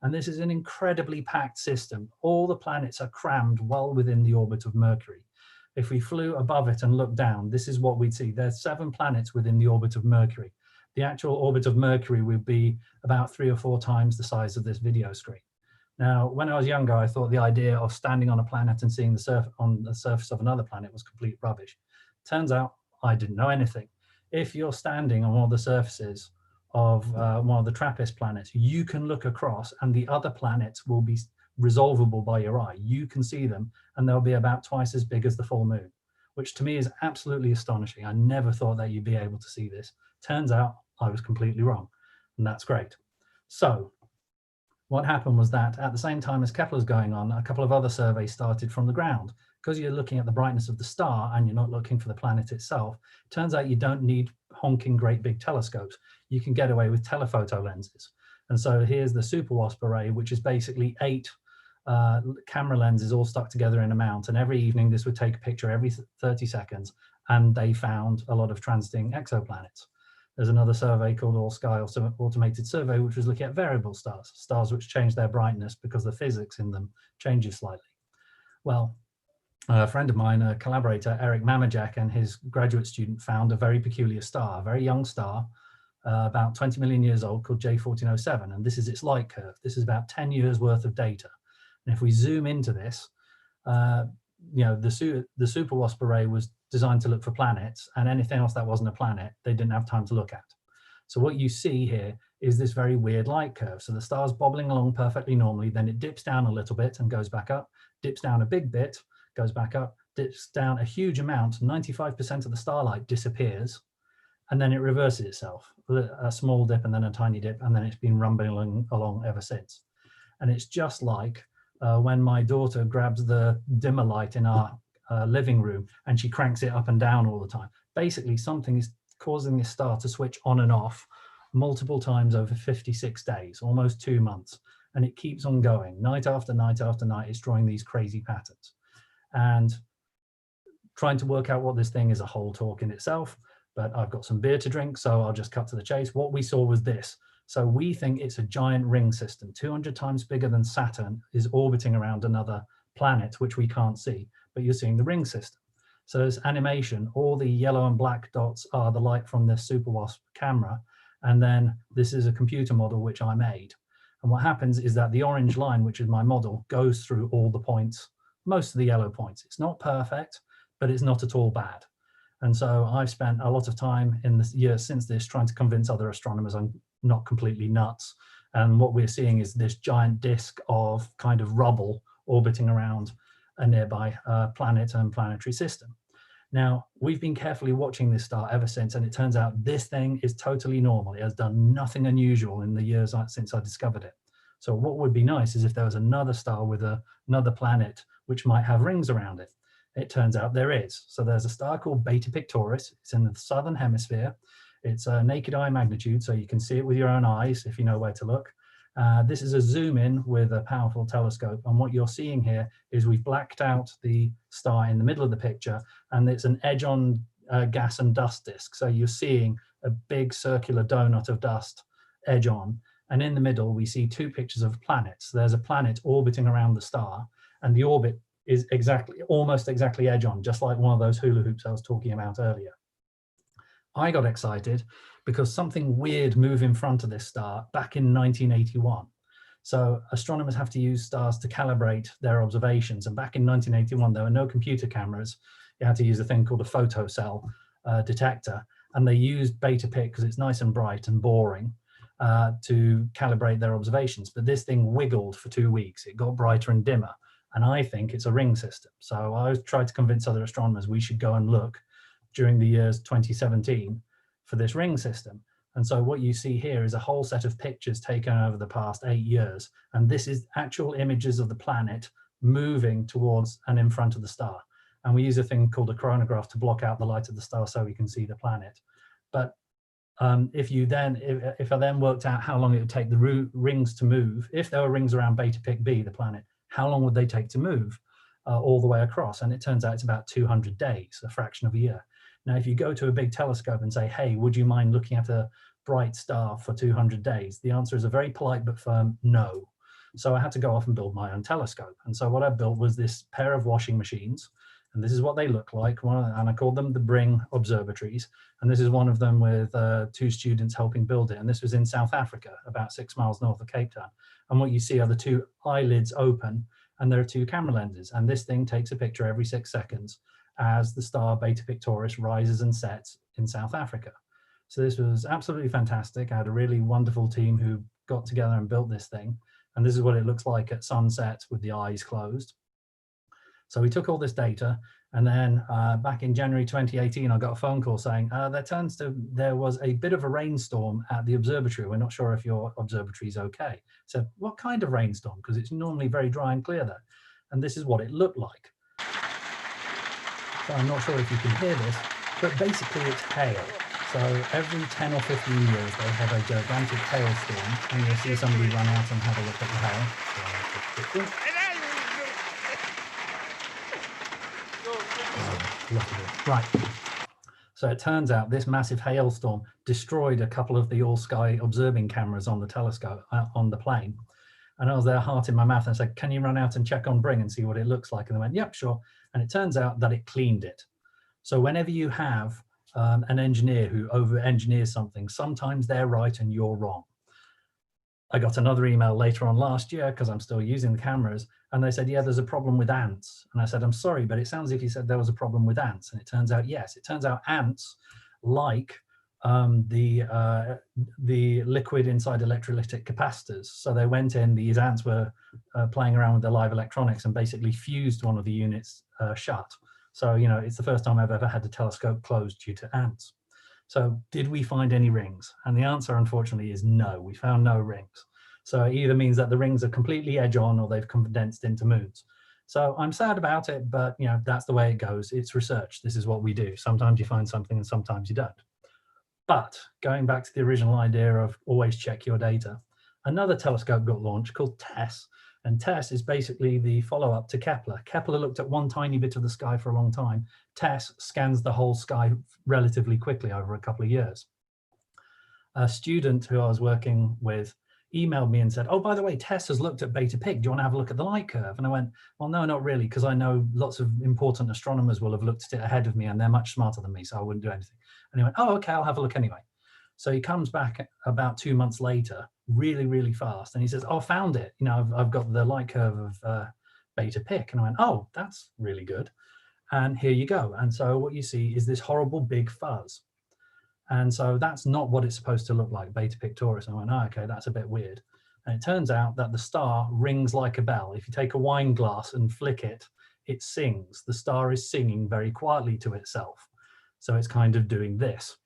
And this is an incredibly packed system. All the planets are crammed well within the orbit of Mercury. If we flew above it and looked down, this is what we'd see. There's 7 planets within the orbit of Mercury. The actual orbit of Mercury would be about 3 or 4 times the size of this video screen. Now, when I was younger, I thought the idea of standing on a planet and seeing on the surface of another planet was complete rubbish. Turns out I didn't know anything. If you're standing on one of the surfaces of one of the TRAPPIST planets, you can look across and the other planets will be resolvable by your eye. You can see them and they'll be about twice as big as the full moon, which to me is absolutely astonishing. I never thought that you'd be able to see this. Turns out I was completely wrong, and that's great. So what happened was that at the same time as Kepler's going on, a couple of other surveys started from the ground. Because you're looking at the brightness of the star and you're not looking for the planet itself, turns out you don't need honking great big telescopes. You can get away with telephoto lenses. And so here's the Super WASP array, which is basically 8 camera lenses all stuck together in a mount. And every evening this would take a picture every 30 seconds. And they found a lot of transiting exoplanets. There's another survey called All Sky Automated Survey, which was looking at variable stars, stars which change their brightness because the physics in them changes slightly. Well, a friend of mine, a collaborator, Eric Mamajak, and his graduate student found a very peculiar star, a very young star, about 20 million years old, called J1407. And this is its light curve. This is about 10 years worth of data. And if we zoom into this, the Super WASP array was designed to look for planets, and anything else that wasn't a planet, they didn't have time to look at. So what you see here is this very weird light curve. So the star's bobbling along perfectly normally, then it dips down a little bit and goes back up, dips down a big bit, goes back up, dips down a huge amount, 95% of the starlight disappears, and then it reverses itself, a small dip and then a tiny dip, and then it's been rumbling along ever since. And it's just like when my daughter grabs the dimmer light in our living room and she cranks it up and down all the time. Basically, something is causing this star to switch on and off multiple times over 56 days, almost 2 months. And it keeps on going. Night after night after night, it's drawing these crazy patterns. And trying to work out what this thing is a whole talk in itself, but I've got some beer to drink, so I'll just cut to the chase. What we saw was this. So we think it's a giant ring system, 200 times bigger than Saturn, is orbiting around another planet, which we can't see, but you're seeing the ring system. So as animation, all the yellow and black dots are the light from this Super WASP camera. And then this is a computer model, which I made. And what happens is that the orange line, which is my model, goes through all the points, most of the yellow points. It's not perfect, but it's not at all bad. And so I've spent a lot of time in the years since this trying to convince other astronomers I'm not completely nuts. And what we're seeing is this giant disk of kind of rubble orbiting around a nearby planet and planetary system. Now, we've been carefully watching this star ever since, and it turns out this thing is totally normal. It has done nothing unusual in the years since I discovered it. So what would be nice is if there was another star with another planet which might have rings around it. It turns out there is. So there's a star called Beta Pictoris. It's in the Southern Hemisphere. It's a naked eye magnitude, so you can see it with your own eyes if you know where to look. This is a zoom in with a powerful telescope, and what you're seeing here is we've blacked out the star in the middle of the picture, and it's an edge-on gas and dust disk. So you're seeing a big circular donut of dust edge on, and in the middle we see two pictures of planets. There's a planet orbiting around the star, and the orbit is almost exactly edge on, just like one of those hula hoops I was talking about earlier. I got excited because something weird moved in front of this star back in 1981. So astronomers have to use stars to calibrate their observations. And back in 1981, there were no computer cameras. You had to use a thing called a photocell detector. And they used Beta Pic because it's nice and bright and boring to calibrate their observations. But this thing wiggled for 2 weeks. It got brighter and dimmer. And I think it's a ring system. So I tried to convince other astronomers we should go and look during the years 2017 for this ring system. And so what you see here is a whole set of pictures taken over the past 8 years. And this is actual images of the planet moving towards and in front of the star. And we use a thing called a chronograph to block out the light of the star so we can see the planet. But if I then worked out how long it would take the rings to move, if there were rings around Beta Pic B, the planet, how long would they take to move all the way across? And it turns out it's about 200 days, a fraction of a year. Now, if you go to a big telescope and say, hey, would you mind looking at a bright star for 200 days? The answer is a very polite but firm no. So I had to go off and build my own telescope. And so what I built was this pair of washing machines. And this is what they look like. And I called them the Bring Observatories. And this is one of them with 2 students helping build it. And this was in South Africa, about 6 miles north of Cape Town. And what you see are the 2 eyelids open, and there are 2 camera lenses. And this thing takes a picture every 6 seconds as the star Beta Pictoris rises and sets in South Africa. So this was absolutely fantastic. I had a really wonderful team who got together and built this thing. And this is what it looks like at sunset with the eyes closed. So we took all this data, and then back in January 2018, I got a phone call saying there was a bit of a rainstorm at the observatory. We're not sure if your observatory is okay. So what kind of rainstorm? Because it's normally very dry and clear there. And this is what it looked like. So I'm not sure if you can hear this, but basically it's hail. So every 10 or 15 years, they have a gigantic hailstorm, and you'll see somebody run out and have a look at the hail. Right. So it turns out this massive hailstorm destroyed a couple of the all-sky observing cameras on the telescope, on the plane. And I was there, heart in my mouth, and I said, can you run out and check on Bring and see what it looks like? And they went, yep, sure. And it turns out that it cleaned it. So whenever you have an engineer who over-engineers something, sometimes they're right and you're wrong. I got another email later on last year, because I'm still using the cameras, and they said, yeah, there's a problem with ants. And I said, I'm sorry, but it sounds as if you said there was a problem with ants. And it turns out, yes, it turns out ants like the liquid inside electrolytic capacitors. So they went in, these ants were playing around with the live electronics and basically fused one of the units shut. So, you know, it's the first time I've ever had the telescope closed due to ants. So did we find any rings? And the answer, unfortunately, is no. We found no rings. So it either means that the rings are completely edge on or they've condensed into moons. So I'm sad about it, but you know, that's the way it goes. It's research. This is what we do. Sometimes you find something and sometimes you don't. But going back to the original idea of always check your data, another telescope got launched called TESS. And TESS is basically the follow-up to Kepler. Kepler looked at one tiny bit of the sky for a long time. TESS scans the whole sky relatively quickly over a couple of years. A student who I was working with emailed me and said, oh, by the way, TESS has looked at Beta Pic. Do you want to have a look at the light curve? And I went, well, no, not really, because I know lots of important astronomers will have looked at it ahead of me and they're much smarter than me, so I wouldn't do anything. And he went, oh, okay, I'll have a look anyway. So he comes back about 2 months later, really, really fast. And he says, oh, found it. You know, I've got the light curve of Beta Pic. And I went, oh, that's really good. And here you go. And so what you see is this horrible big fuzz. And so that's not what it's supposed to look like, Beta Pictoris. And I went, oh, okay, that's a bit weird. And it turns out that the star rings like a bell. If you take a wine glass and flick it, it sings. The star is singing very quietly to itself. So it's kind of doing this.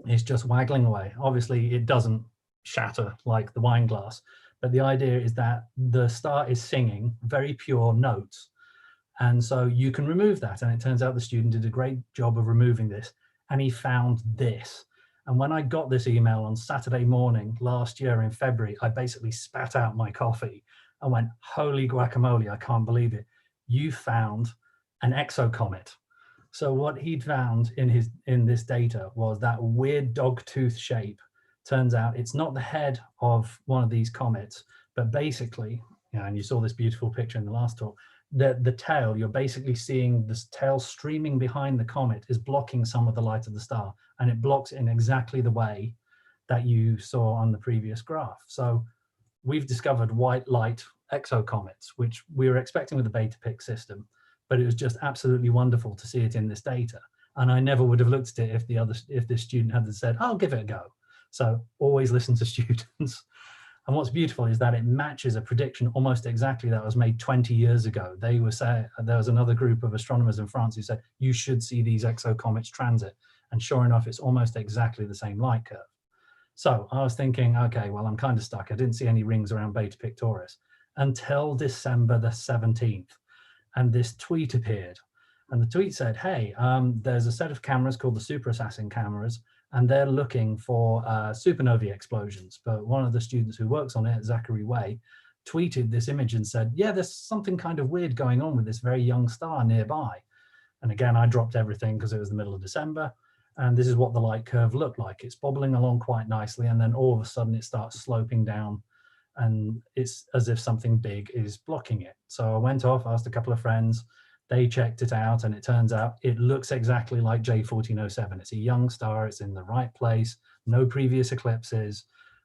It's just waggling away. Obviously, it doesn't shatter like the wine glass, but the idea is that the star is singing very pure notes. And so you can remove that. And it turns out the student did a great job of removing this. And he found this. And when I got this email on Saturday morning last year in February, I basically spat out my coffee and went, holy guacamole, I can't believe it. You found an exocomet. So what he'd found in this data was that weird dog tooth shape. Turns out it's not the head of one of these comets, but basically, and you saw this beautiful picture in the last talk, the tail, you're basically seeing this tail streaming behind the comet is blocking some of the light of the star, and it blocks it in exactly the way that you saw on the previous graph. So we've discovered white light exocomets, which we were expecting with the Beta Pic system, but it was just absolutely wonderful to see it in this data. And I never would have looked at it if this student had said, I'll give it a go. So always listen to students. And what's beautiful is that it matches a prediction almost exactly that was made 20 years ago. They were saying, there was another group of astronomers in France who said, you should see these exocomets transit. And sure enough, it's almost exactly the same light curve. So I was thinking, okay, well, I'm kind of stuck. I didn't see any rings around Beta Pictoris until December the 17th. And this tweet appeared. And the tweet said, hey, there's a set of cameras called the super assassin cameras, and they're looking for supernovae explosions. But one of the students who works on it, Zachary Way, tweeted this image and said, yeah, there's something kind of weird going on with this very young star nearby. And again, I dropped everything because it was the middle of December. And this is what the light curve looked like. It's bobbling along quite nicely. And then all of a sudden it starts sloping down. And it's as if something big is blocking it. So I went off, asked a couple of friends. They checked it out, and it turns out it looks exactly like J1407. It's a young star, it's in the right place, no previous eclipses.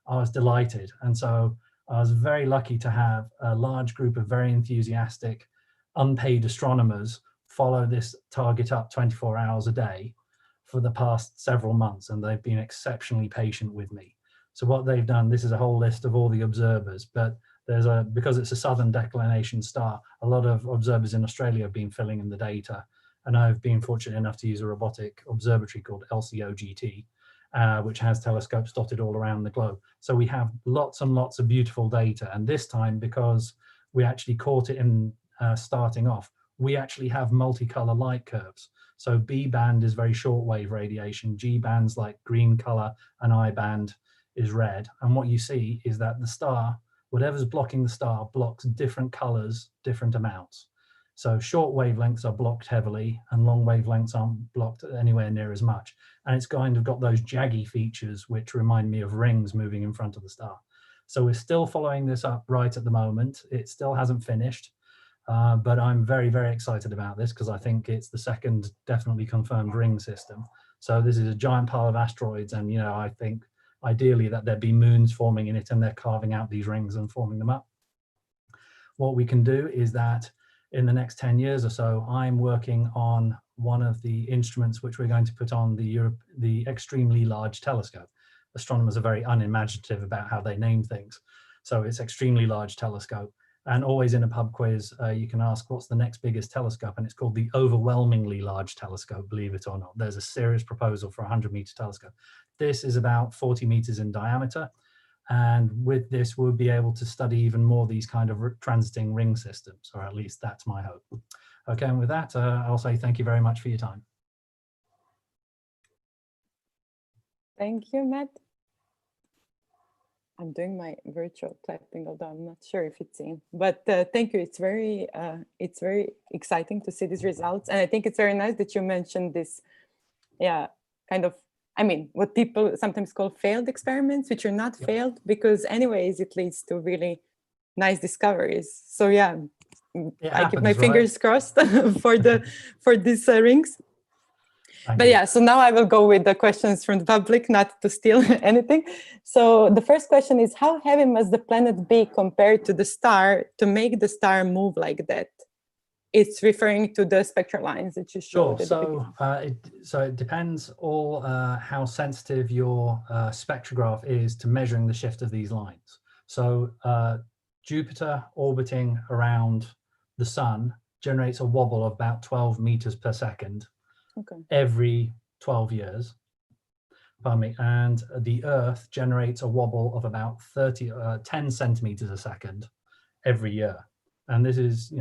I was delighted. And so I was very lucky to have a large group of very enthusiastic, unpaid astronomers follow this target up 24 hours a day for the past several months, and they've been exceptionally patient with me. So what they've done, this is a whole list of all the observers, but because it's a southern declination star, a lot of observers in Australia have been filling in the data. And I've been fortunate enough to use a robotic observatory called LCOGT, which has telescopes dotted all around the globe. So we have lots and lots of beautiful data. And this time, because we actually caught it in starting off, we actually have multicolor light curves. So B band is very short wave radiation, G band's like green color, and I band is red. And what you see is that the star, whatever's blocking the star, blocks different colors, different amounts. So short wavelengths are blocked heavily and long wavelengths aren't blocked anywhere near as much. And it's kind of got those jaggy features which remind me of rings moving in front of the star. So we're still following this up right at the moment. It still hasn't finished, but I'm very, very excited about this because I think it's the second definitely confirmed ring system. So this is a giant pile of asteroids, and I think ideally that there'd be moons forming in it, and they're carving out these rings and forming them up. What we can do is that in the next 10 years or so, I'm working on one of the instruments which we're going to put on the Extremely Large Telescope. Astronomers are very unimaginative about how they name things. So it's Extremely Large Telescope. And always in a pub quiz, you can ask, what's the next biggest telescope? And it's called the Overwhelmingly Large Telescope, believe it or not. There's a serious proposal for a 100-meter telescope. This is about 40 meters in diameter. And with this, we'll be able to study even more these kind of transiting ring systems, or at least that's my hope. Okay, and with that, I'll say thank you very much for your time. Thank you, Matt. I'm doing my virtual clapping, although I'm not sure if it's in, but thank you. It's very exciting to see these results. And I think it's very nice that you mentioned this, kind of, what people sometimes call failed experiments, which are not failed, because anyways, it leads to really nice discoveries. So I keep my fingers crossed for these rings. But so now I will go with the questions from the public, not to steal anything. So the first question is, how heavy must the planet be compared to the star to make the star move like that? it's referring to the spectral lines that you showed. Sure. So it depends all how sensitive your spectrograph is to measuring the shift of these lines. So Jupiter orbiting around the sun generates a wobble of about 12 meters per second every 12 years. Pardon me. And the Earth generates a wobble of about 10 centimeters a second every year. And this is,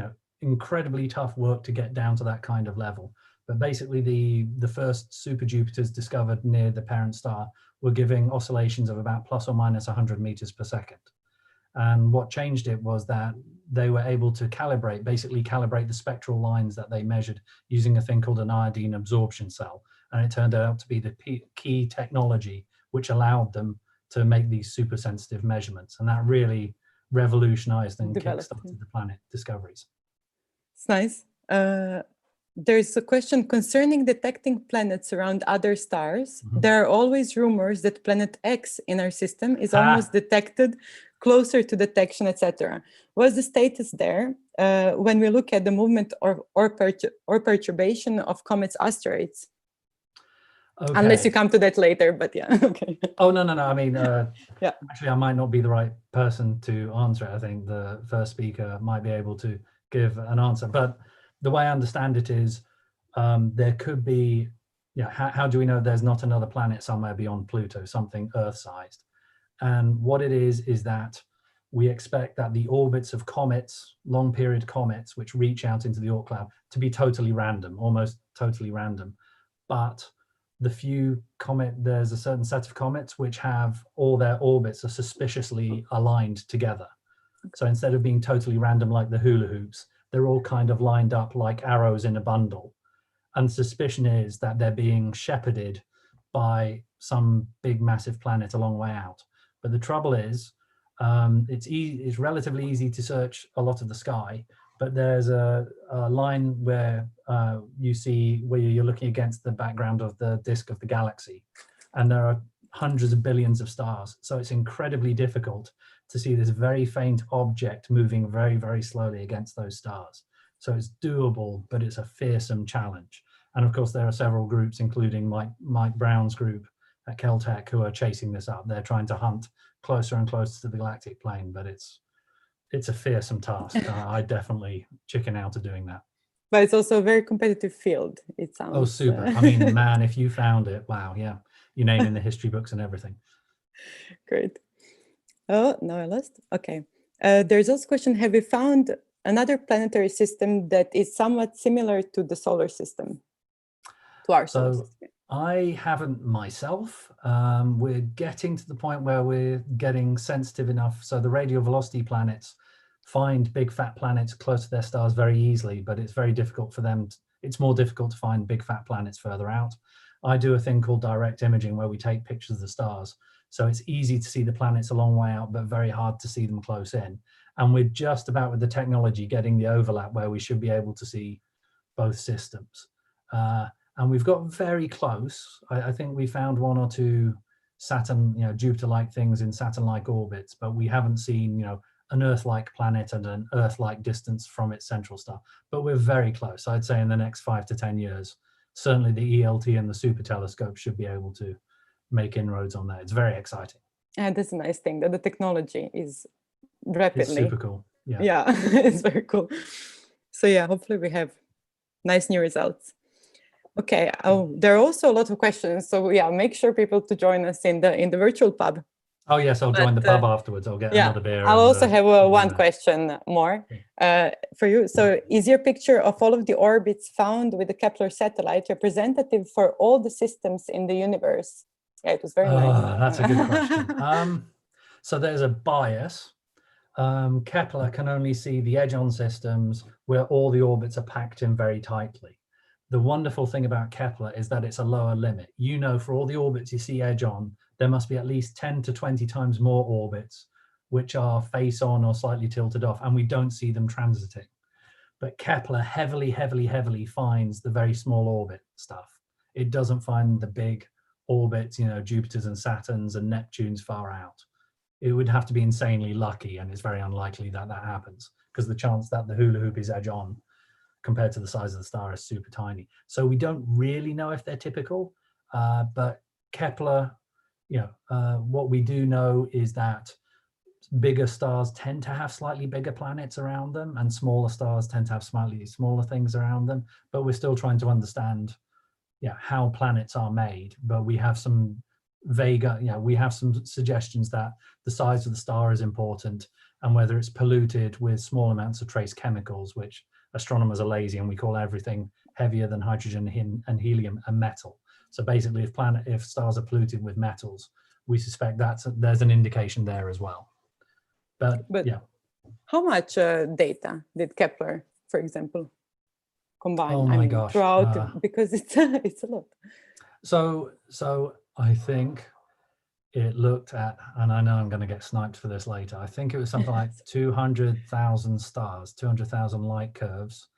incredibly tough work to get down to that kind of level. But basically the first super Jupiters discovered near the parent star were giving oscillations of about plus or minus 100 meters per second. And what changed it was that they were able to basically calibrate the spectral lines that they measured using a thing called an iodine absorption cell. And it turned out to be the key technology which allowed them to make these super sensitive measurements. And that really revolutionized and kickstarted the planet discoveries. It's nice. There's a question concerning detecting planets around other stars. There are always rumors that planet X in our system is almost detected closer to detection, etc. What's the status there when we look at the movement or perturbation of comets, asteroids? Okay. Unless you come to that later, but yeah. Okay. Oh, no. I mean, actually, I might not be the right person to answer it. I think the first speaker might be able to give an answer. But the way I understand it is there could be, how do we know there's not another planet somewhere beyond Pluto, something Earth-sized? And what it is that we expect that the orbits of comets, long-period comets, which reach out into the Oort cloud, to be totally random, almost totally random. But there's a certain set of comets which have all their orbits are suspiciously aligned together. So instead of being totally random like the hula hoops, they're all kind of lined up like arrows in a bundle. And suspicion is that they're being shepherded by some big massive planet a long way out. But the trouble is, it's relatively easy to search a lot of the sky, but there's a line where you're looking against the background of the disk of the galaxy, and there are hundreds of billions of stars. So it's incredibly difficult to see this very faint object moving very, very slowly against those stars. So it's doable, but it's a fearsome challenge. And of course, there are several groups, including Mike Brown's group at Caltech, who are chasing this up. They're trying to hunt closer and closer to the galactic plane, but it's a fearsome task. I definitely chicken out of doing that. But it's also a very competitive field, it sounds. Oh, super. I mean, man, if you found it, wow, yeah. You name in the history books and everything. Great. Oh, no, I lost. Okay. There's also a question, have you found another planetary system that is somewhat similar to the solar system? To our solar system? I haven't myself. We're getting to the point where we're getting sensitive enough. So the radial velocity planets find big fat planets close to their stars very easily, but it's very difficult for them. It's more difficult to find big fat planets further out. I do a thing called direct imaging where we take pictures of the stars. So it's easy to see the planets a long way out, but very hard to see them close in. And we're just about, with the technology, getting the overlap where we should be able to see both systems. And we've got very close. I think we found one or two Saturn, Jupiter-like things in Saturn-like orbits, but we haven't seen, an Earth-like planet at an Earth-like distance from its central star. But we're very close. I'd say in the next 5 to 10 years, certainly the ELT and the super telescope should be able to make inroads on that. It's very exciting. And that's a nice thing that the technology is rapidly. It's super cool. Yeah, it's very cool. So yeah, hopefully we have nice new results. Okay. Oh, there are also a lot of questions. So yeah, make sure people to join us in the virtual pub. Oh yes, I'll join the pub afterwards. I'll get another beer. I'll also have one question more for you. So is your picture of all of the orbits found with the Kepler satellite representative for all the systems in the universe? Yeah, it was very nice. That's a good question. So there's a bias. Kepler can only see the edge-on systems where all the orbits are packed in very tightly. The wonderful thing about Kepler is that it's a lower limit. For all the orbits you see edge-on, there must be at least 10 to 20 times more orbits which are face-on or slightly tilted off, and we don't see them transiting. But Kepler heavily, heavily, heavily finds the very small orbit stuff. It doesn't find the big orbits, Jupiters and Saturns and Neptunes far out. It would have to be insanely lucky, and it's very unlikely that that happens, because the chance that the hula hoop is edge on compared to the size of the star is super tiny. So we don't really know if they're typical, but Kepler, what we do know is that bigger stars tend to have slightly bigger planets around them, and smaller stars tend to have slightly smaller things around them. But we're still trying to understand, how planets are made. But we have some vague, we have some suggestions that the size of the star is important, and whether it's polluted with small amounts of trace chemicals, which astronomers are lazy, and we call everything heavier than hydrogen and helium a metal. So basically, if stars are polluted with metals, we suspect that there's an indication there as well. But yeah. How much data did Kepler, for example, combine? Oh my gosh. Throughout, because it's a lot. So I think it looked at, and I know I'm going to get sniped for this later, I think it was something like 200,000 stars, 200,000 light curves,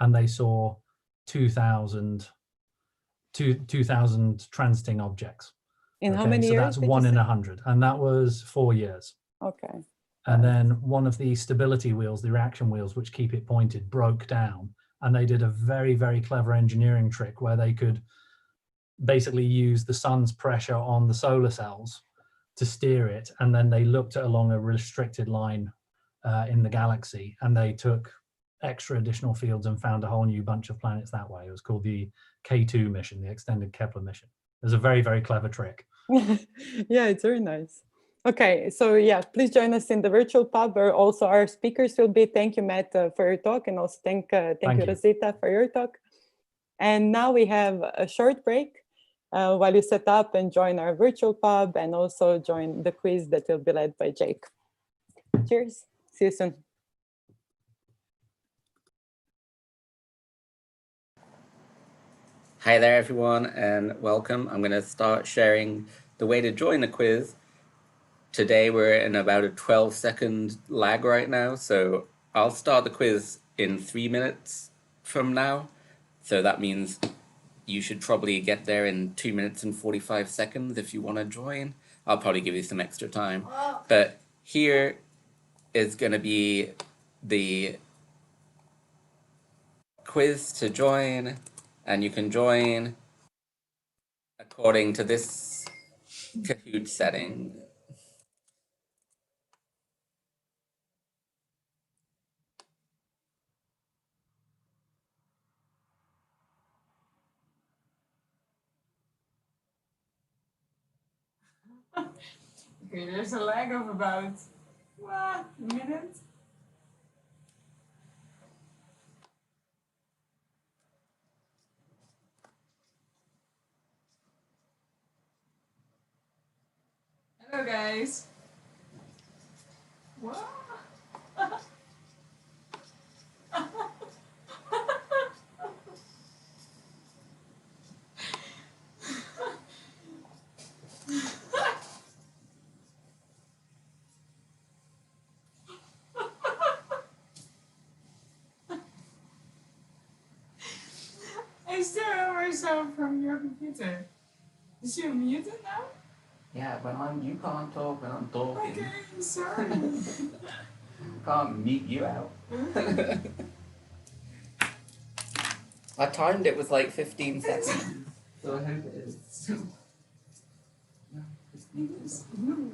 and they saw 2,000 transiting objects. In how many years? So that's 1 in 100, and that was 4 years. Okay. And then one of the stability wheels, the reaction wheels, which keep it pointed, broke down, and they did a very, very clever engineering trick where they could basically use the sun's pressure on the solar cells to steer it, and then they looked at along a restricted line in the galaxy, and they took extra additional fields and found a whole new bunch of planets that way. It was called the K2 mission, the extended Kepler mission. It was a very, very clever trick. Yeah, it's very nice. Okay, so yeah, please join us in the virtual pub, where also our speakers will be. Thank you, Matt, for your talk, and also thank you, Rosita, for your talk. And now we have a short break while you set up and join our virtual pub, and also join the quiz that will be led by Jake. Cheers. See you soon. Hi there, everyone, and welcome. I'm going to start sharing the way to join the quiz. Today we're in about a 12-second lag right now, so I'll start the quiz in 3 minutes from now. So that means you should probably get there in 2 minutes and 45 seconds if you want to join. I'll probably give you some extra time. But here is going to be the quiz to join, and you can join according to this Kahoot setting. Okay, there's a lag of about a minute. Hello, guys. What? I still hear myself from your computer. Is you muted now? Yeah, but you can't talk when I'm talking. Okay, sorry. Can't mute you out. I timed it with like 15 seconds. So I hope it is. No,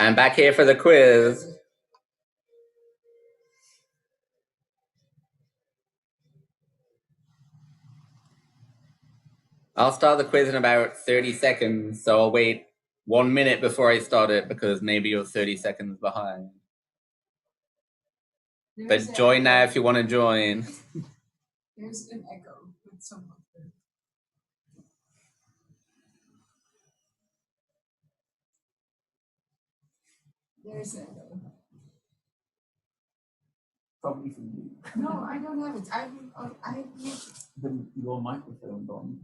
I'm back here for the quiz. I'll start the quiz in about 30 seconds, so I'll wait 1 minute before I start it because maybe you're 30 seconds behind. But join now if you want to join. There's an echo with someone. There's an echo. Probably from you. No, I don't have it. I have muted. Your microphone's on.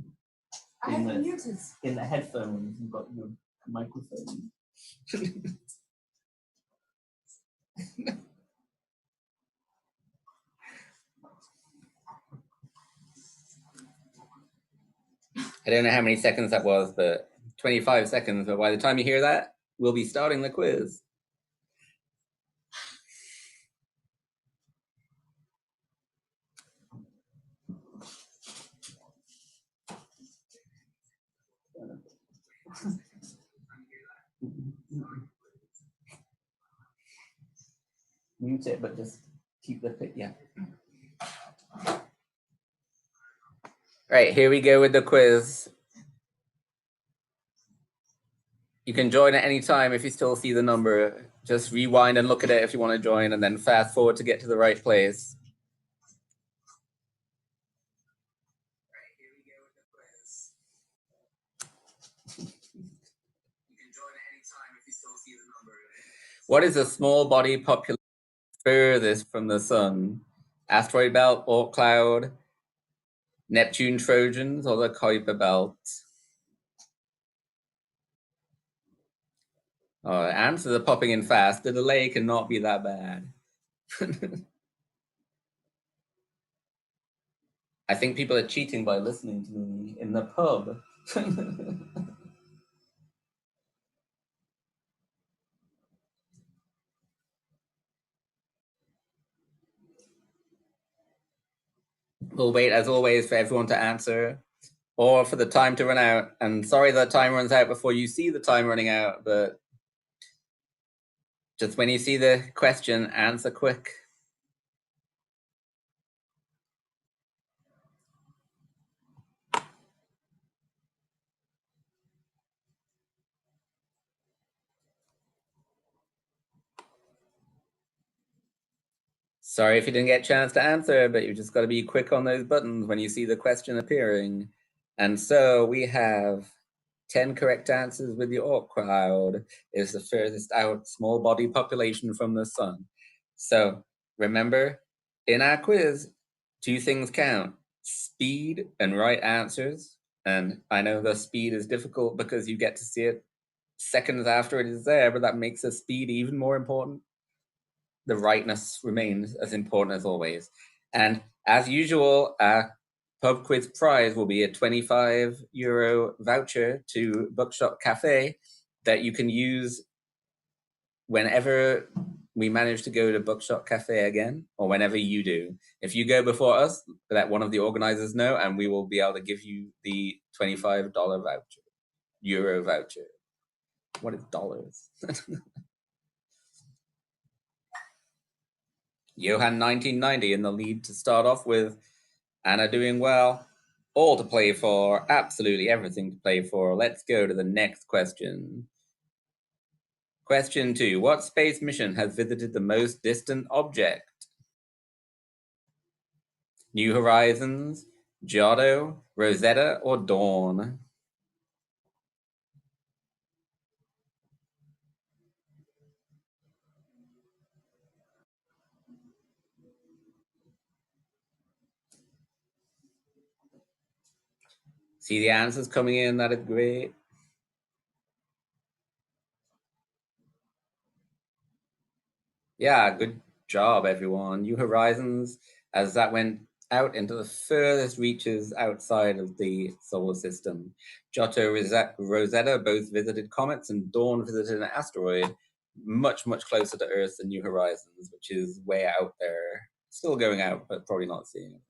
I have it muted. In the headphones, you've got your microphone. I don't know how many seconds that was, but 25 seconds. But by the time you hear that, we'll be starting the quiz. Mute it, but just keep the pic, yeah. Right, here we go with the quiz. You can join at any time if you still see the number. Just rewind and look at it if you want to join, and then fast forward to get to the right place. Right, here we go with the quiz. You can join at any time if you still see the number. What is a small body population furthest from the sun? Asteroid belt, Oort cloud, Neptune Trojans, or the Kuiper belt? Oh, answers are popping in fast. The delay cannot be that bad. I think people are cheating by listening to me in the pub. We'll wait, as always, for everyone to answer or for the time to run out. And sorry that time runs out before you see the time running out, but just when you see the question, answer quick. Sorry if you didn't get a chance to answer, but you just got to be quick on those buttons when you see the question appearing. And so we have 10 correct answers with the Oort cloud is the furthest out small body population from the sun. So remember, in our quiz, 2 things count: speed and right answers. And I know the speed is difficult because you get to see it seconds after it is there, but that makes the speed even more important. The rightness remains as important as always. And as usual, our pub quiz prize will be a €25 voucher to Bookshop Cafe that you can use whenever we manage to go to Bookshop Cafe again, or whenever you do. If you go before us, let one of the organizers know, and we will be able to give you the $25 voucher, euro voucher. What is dollars? Johan 1990 in the lead to start off with. Anna doing well. All to play for, absolutely everything to play for. Let's go to the next question. Question 2. What space mission has visited the most distant object? New Horizons, Giotto, Rosetta, or Dawn? See the answers coming in, that is great. Yeah, good job, everyone. New Horizons, as that went out into the furthest reaches outside of the solar system. Giotto, Rosetta both visited comets, and Dawn visited an asteroid much, much closer to Earth than New Horizons, which is way out there. Still going out, but probably not seeing it.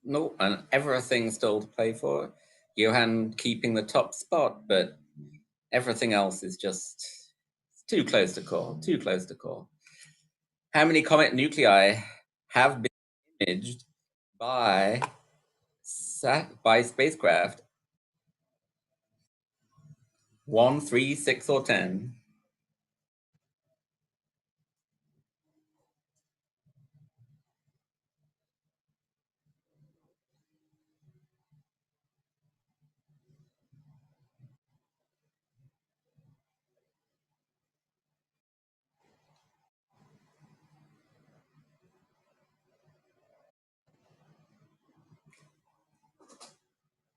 No, and everything still to play for. Johan keeping the top spot, but Everything else is just too close to call, too close to call. How many comet nuclei have been imaged by spacecraft? 1, 3, 6, or 10?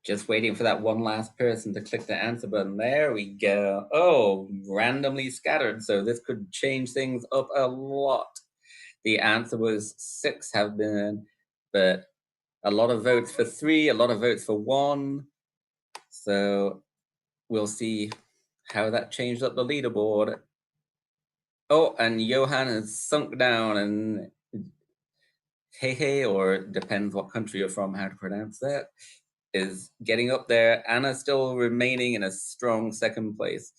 Just waiting for that one last person to click the answer button. There we go. Oh, randomly scattered. So this could change things up a lot. The answer was 6 have been, but a lot of votes for 3, a lot of votes for 1. So we'll see how that changed up the leaderboard. Oh, and Johan has sunk down, and hey, or depends what country you're from, how to pronounce that, is getting up there. Anna still remaining in a strong second place.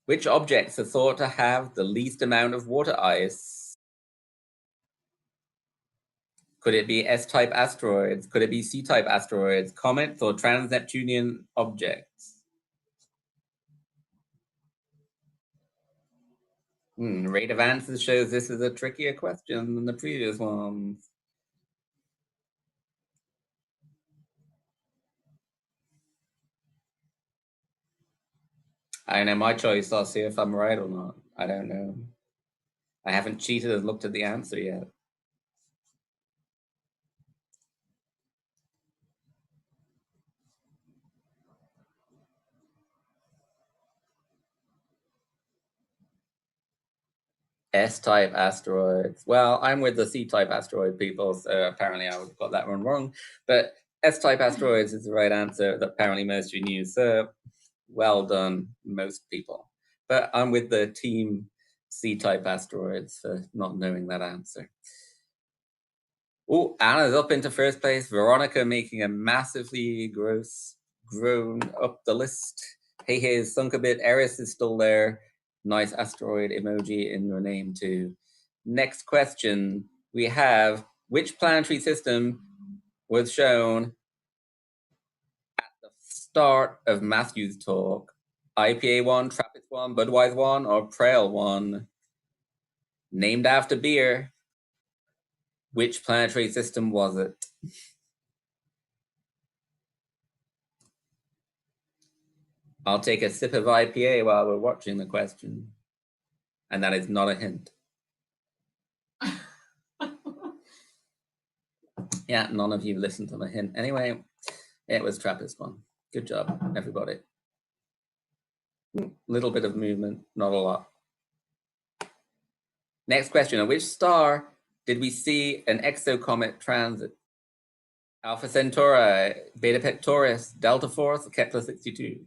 Which objects are thought to have the least amount of water ice? Could it be S-type asteroids? Could it be C-type asteroids, comets, or trans-Neptunian objects? Rate of answers shows this is a trickier question than the previous ones. I know my choice. I'll see if I'm right or not. I don't know. I haven't cheated and looked at the answer yet. S-type asteroids. Well, I'm with the C-type asteroid people, so apparently I got that one wrong. But S-type asteroids is the right answer that apparently most of you knew. So well done, most people. But I'm with the team C-type asteroids for not knowing that answer. Oh, Anna's up into first place. Veronica making a massively grown up the list. Hey, has sunk a bit. Eris is still there. Nice asteroid emoji in your name too. Next question we have, which planetary system was shown at the start of Matthew's talk? IPA1, TRAPPIST-1, Budweiser-1, or Preil-1? Named after beer. Which planetary system was it? I'll take a sip of IPA while we're watching the question. And that is not a hint. Yeah, none of you listened to the hint. Anyway, it was TRAPPIST-1. Good job, everybody. Little bit of movement, not a lot. Next question, on which star did we see an exocomet transit? Alpha Centauri, Beta Pictoris, Delta Force, Kepler 62.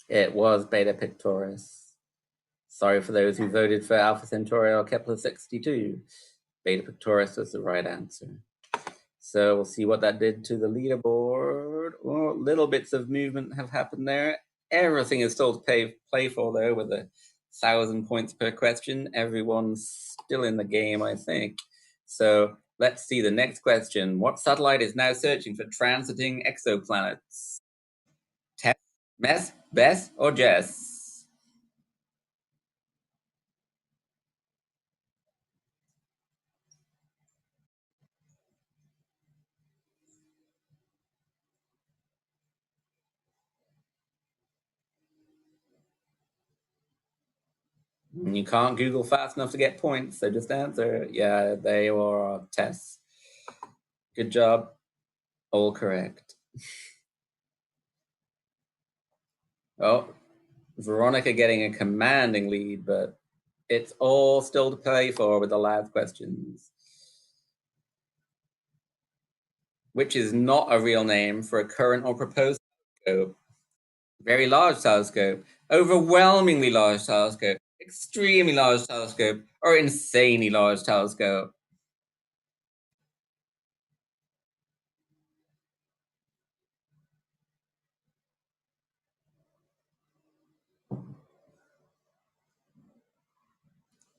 It was Beta Pictoris. Sorry for those who voted for Alpha Centauri or Kepler 62. Beta Pictoris was the right answer. So we'll see what that did to the leaderboard. Oh, little bits of movement have happened there. Everything is still to play for, though, with 1,000 points per question. Everyone's still in the game, I think. So let's see the next question. What satellite is now searching for transiting exoplanets? TESS, MESS, BESS, or JESS? You can't Google fast enough to get points, so just answer. Yeah, they were TESS. Good job. All correct. Oh, Veronica getting a commanding lead, but it's all still to play for with the last questions. Which is not a real name for a current or proposed telescope? Very large telescope, overwhelmingly large telescope, extremely large telescope, or insanely large telescope?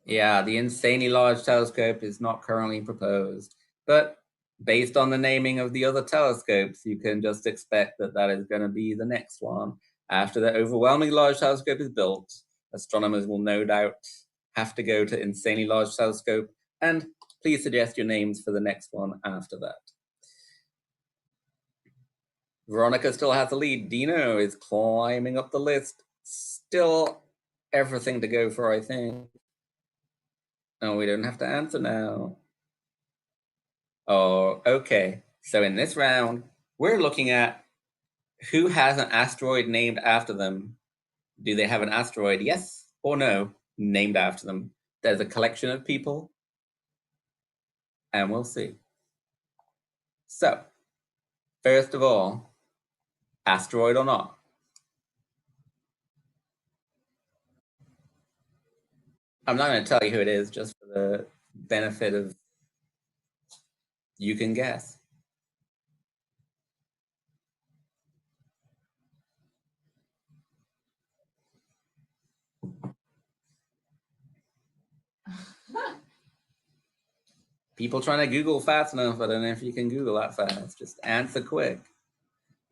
Yeah, the insanely large telescope is not currently proposed, but based on the naming of the other telescopes, you can just expect that that is going to be the next one. After the overwhelmingly large telescope is built, astronomers will no doubt have to go to insanely large telescope, and please suggest your names for the next one after that. Veronica still has the lead. Dino is climbing up the list. Still everything to go for, I think. Oh, we don't have to answer now. Oh, okay. So in this round, we're looking at who has an asteroid named after them. Do they have an asteroid, yes or no, named after them? There's a collection of people, and we'll see. So, first of all, asteroid or not? I'm not going to tell you who it is, just for the benefit of you can guess. People trying to Google fast enough. I don't know if you can Google that fast. Just answer quick.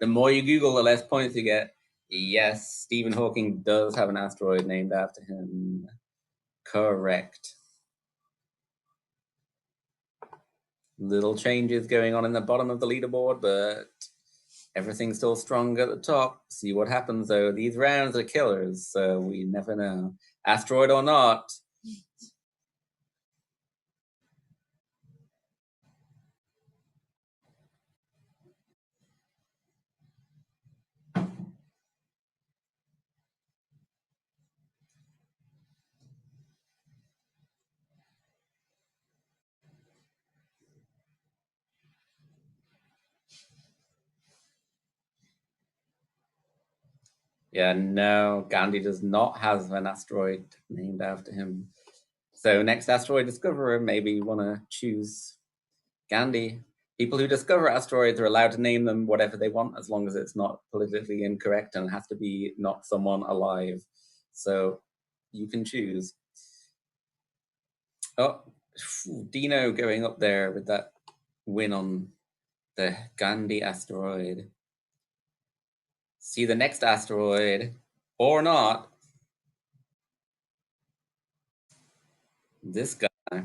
The more you Google, the less points you get. Yes, Stephen Hawking does have an asteroid named after him. Correct. Little changes going on in the bottom of the leaderboard, but everything's still strong at the top. See what happens, though. These rounds are killers, so we never know. Asteroid or not. Yeah, no, Gandhi does not have an asteroid named after him. So next asteroid discoverer, maybe you want to choose Gandhi. People who discover asteroids are allowed to name them whatever they want, as long as it's not politically incorrect and has to be not someone alive. So you can choose. Oh, Dino going up there with that win on the Gandhi asteroid. See the next asteroid or not. This guy.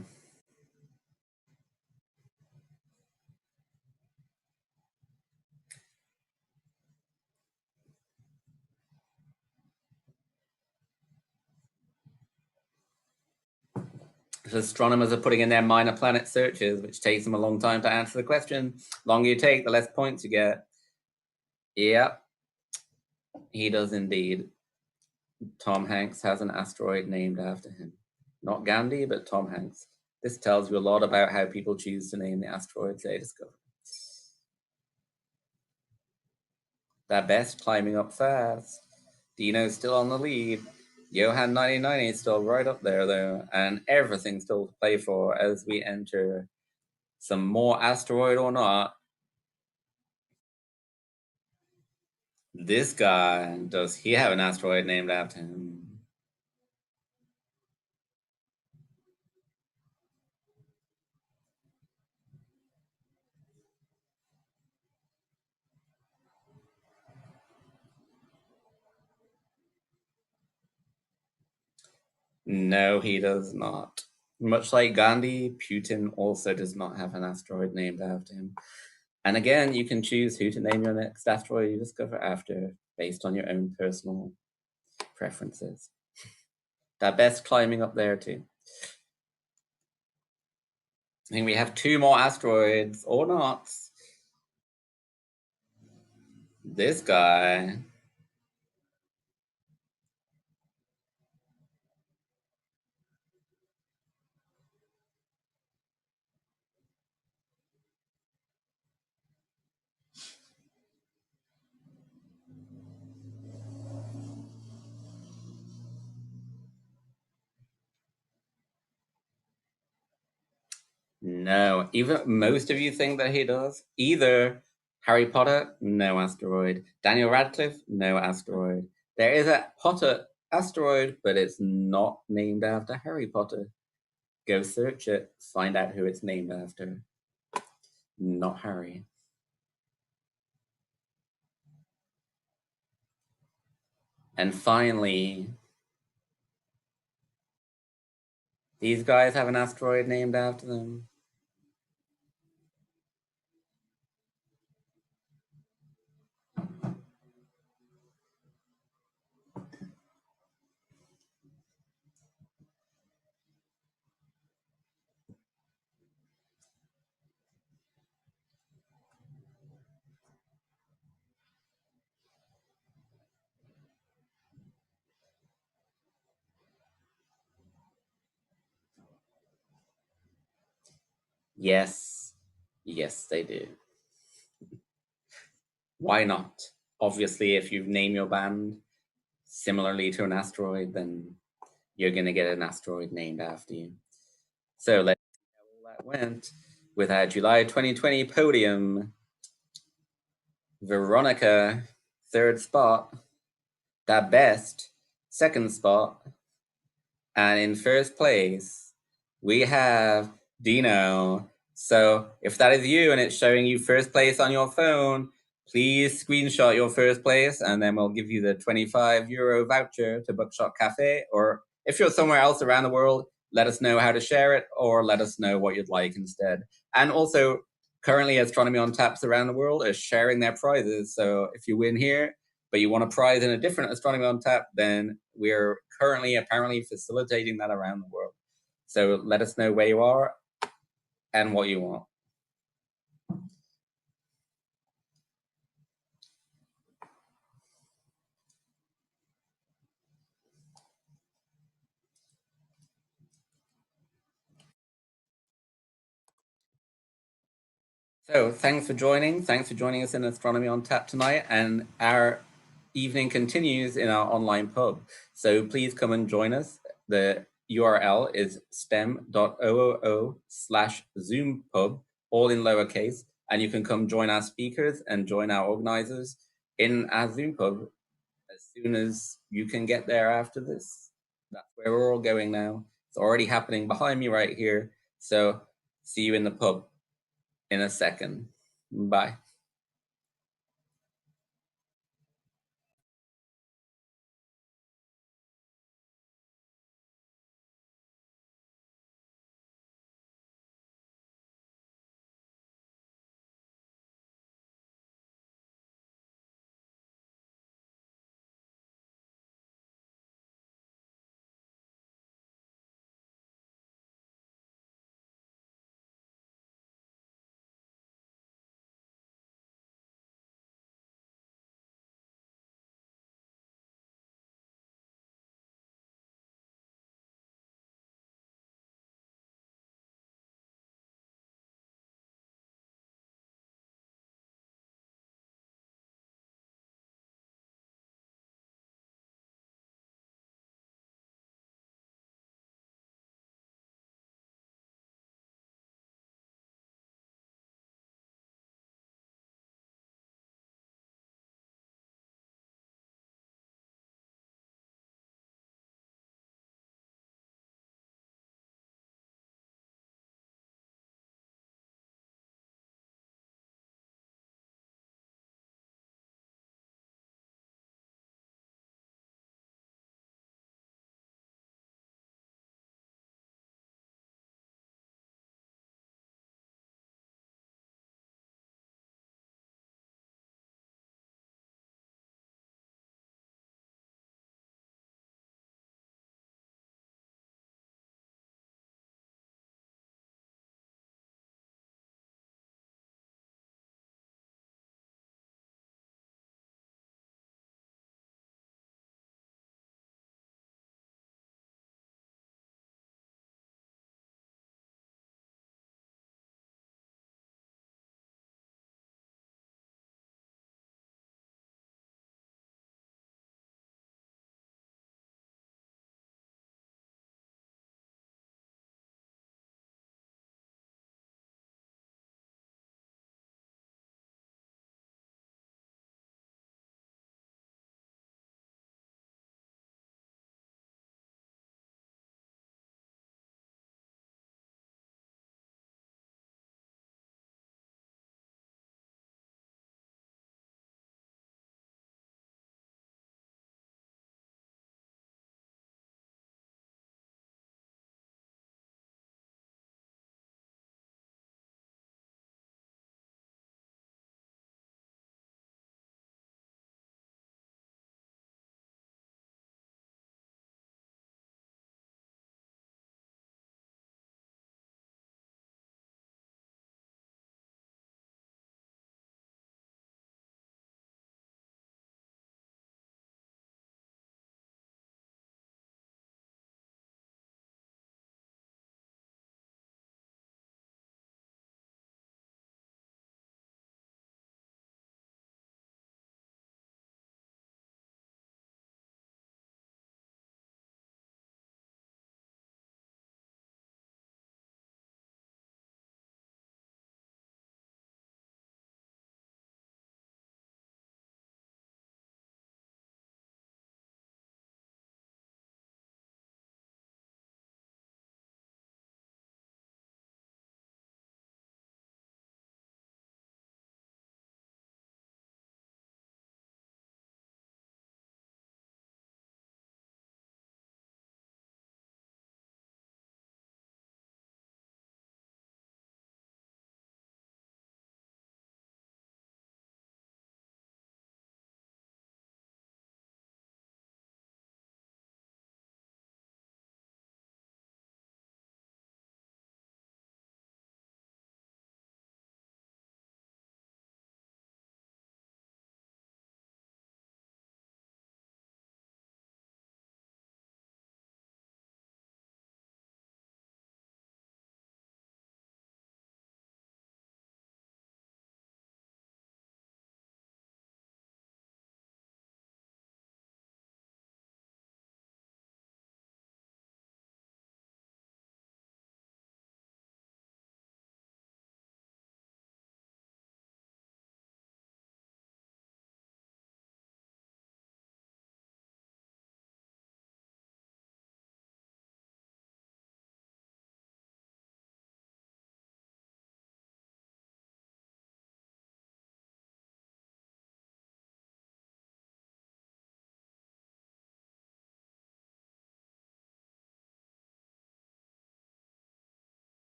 Astronomers are putting in their minor planet searches, which takes them a long time to answer the question. The longer you take, the less points you get. Yep, he does indeed. Tom Hanks has an asteroid named after him. Not Gandhi, but Tom Hanks. This tells you a lot about how people choose to name the asteroids they discover. That best climbing up fast. Dino's still on the lead. Johan 9090 is still right up there, though, and everything's still to play for as we enter some more asteroid or not. This guy, does he have an asteroid named after him? No, he does not. Much like Gandhi, Putin also does not have an asteroid named after him. And again, you can choose who to name your next asteroid you discover after, based on your own personal preferences. That best climbing up there too. I think we have 2 more asteroids, or not. This guy. No, even most of you think that he does. Either Harry Potter, no asteroid. Daniel Radcliffe, no asteroid. There is a Potter asteroid, but it's not named after Harry Potter. Go search it, find out who it's named after. Not Harry. And finally, these guys have an asteroid named after them. Yes, yes, they do. Why not? Obviously, if you name your band similarly to an asteroid, then you're going to get an asteroid named after you. So let's see how all that went with our July 2020 podium. Veronica, 3rd spot. Da Best, 2nd spot. And in 1st place, we have Dino. So if that is you and it's showing you 1st place on your phone, please screenshot your 1st place and then we'll give you the €25 voucher to Buckshot Cafe. Or if you're somewhere else around the world, let us know how to share it or let us know what you'd like instead. And also, currently Astronomy on Taps around the world are sharing their prizes. So if you win here, but you want a prize in a different Astronomy on Tap, then we're currently apparently facilitating that around the world. So let us know where you are and what you want. So thanks for joining. Thanks for joining us in Astronomy on Tap tonight. And our evening continues in our online pub. So please come and join us. The URL is stem.oo/ZoomPub, all in lowercase. And you can come join our speakers and join our organizers in our Zoom pub as soon as you can get there after this. That's where we're all going now. It's already happening behind me right here. So see you in the pub in a second. Bye.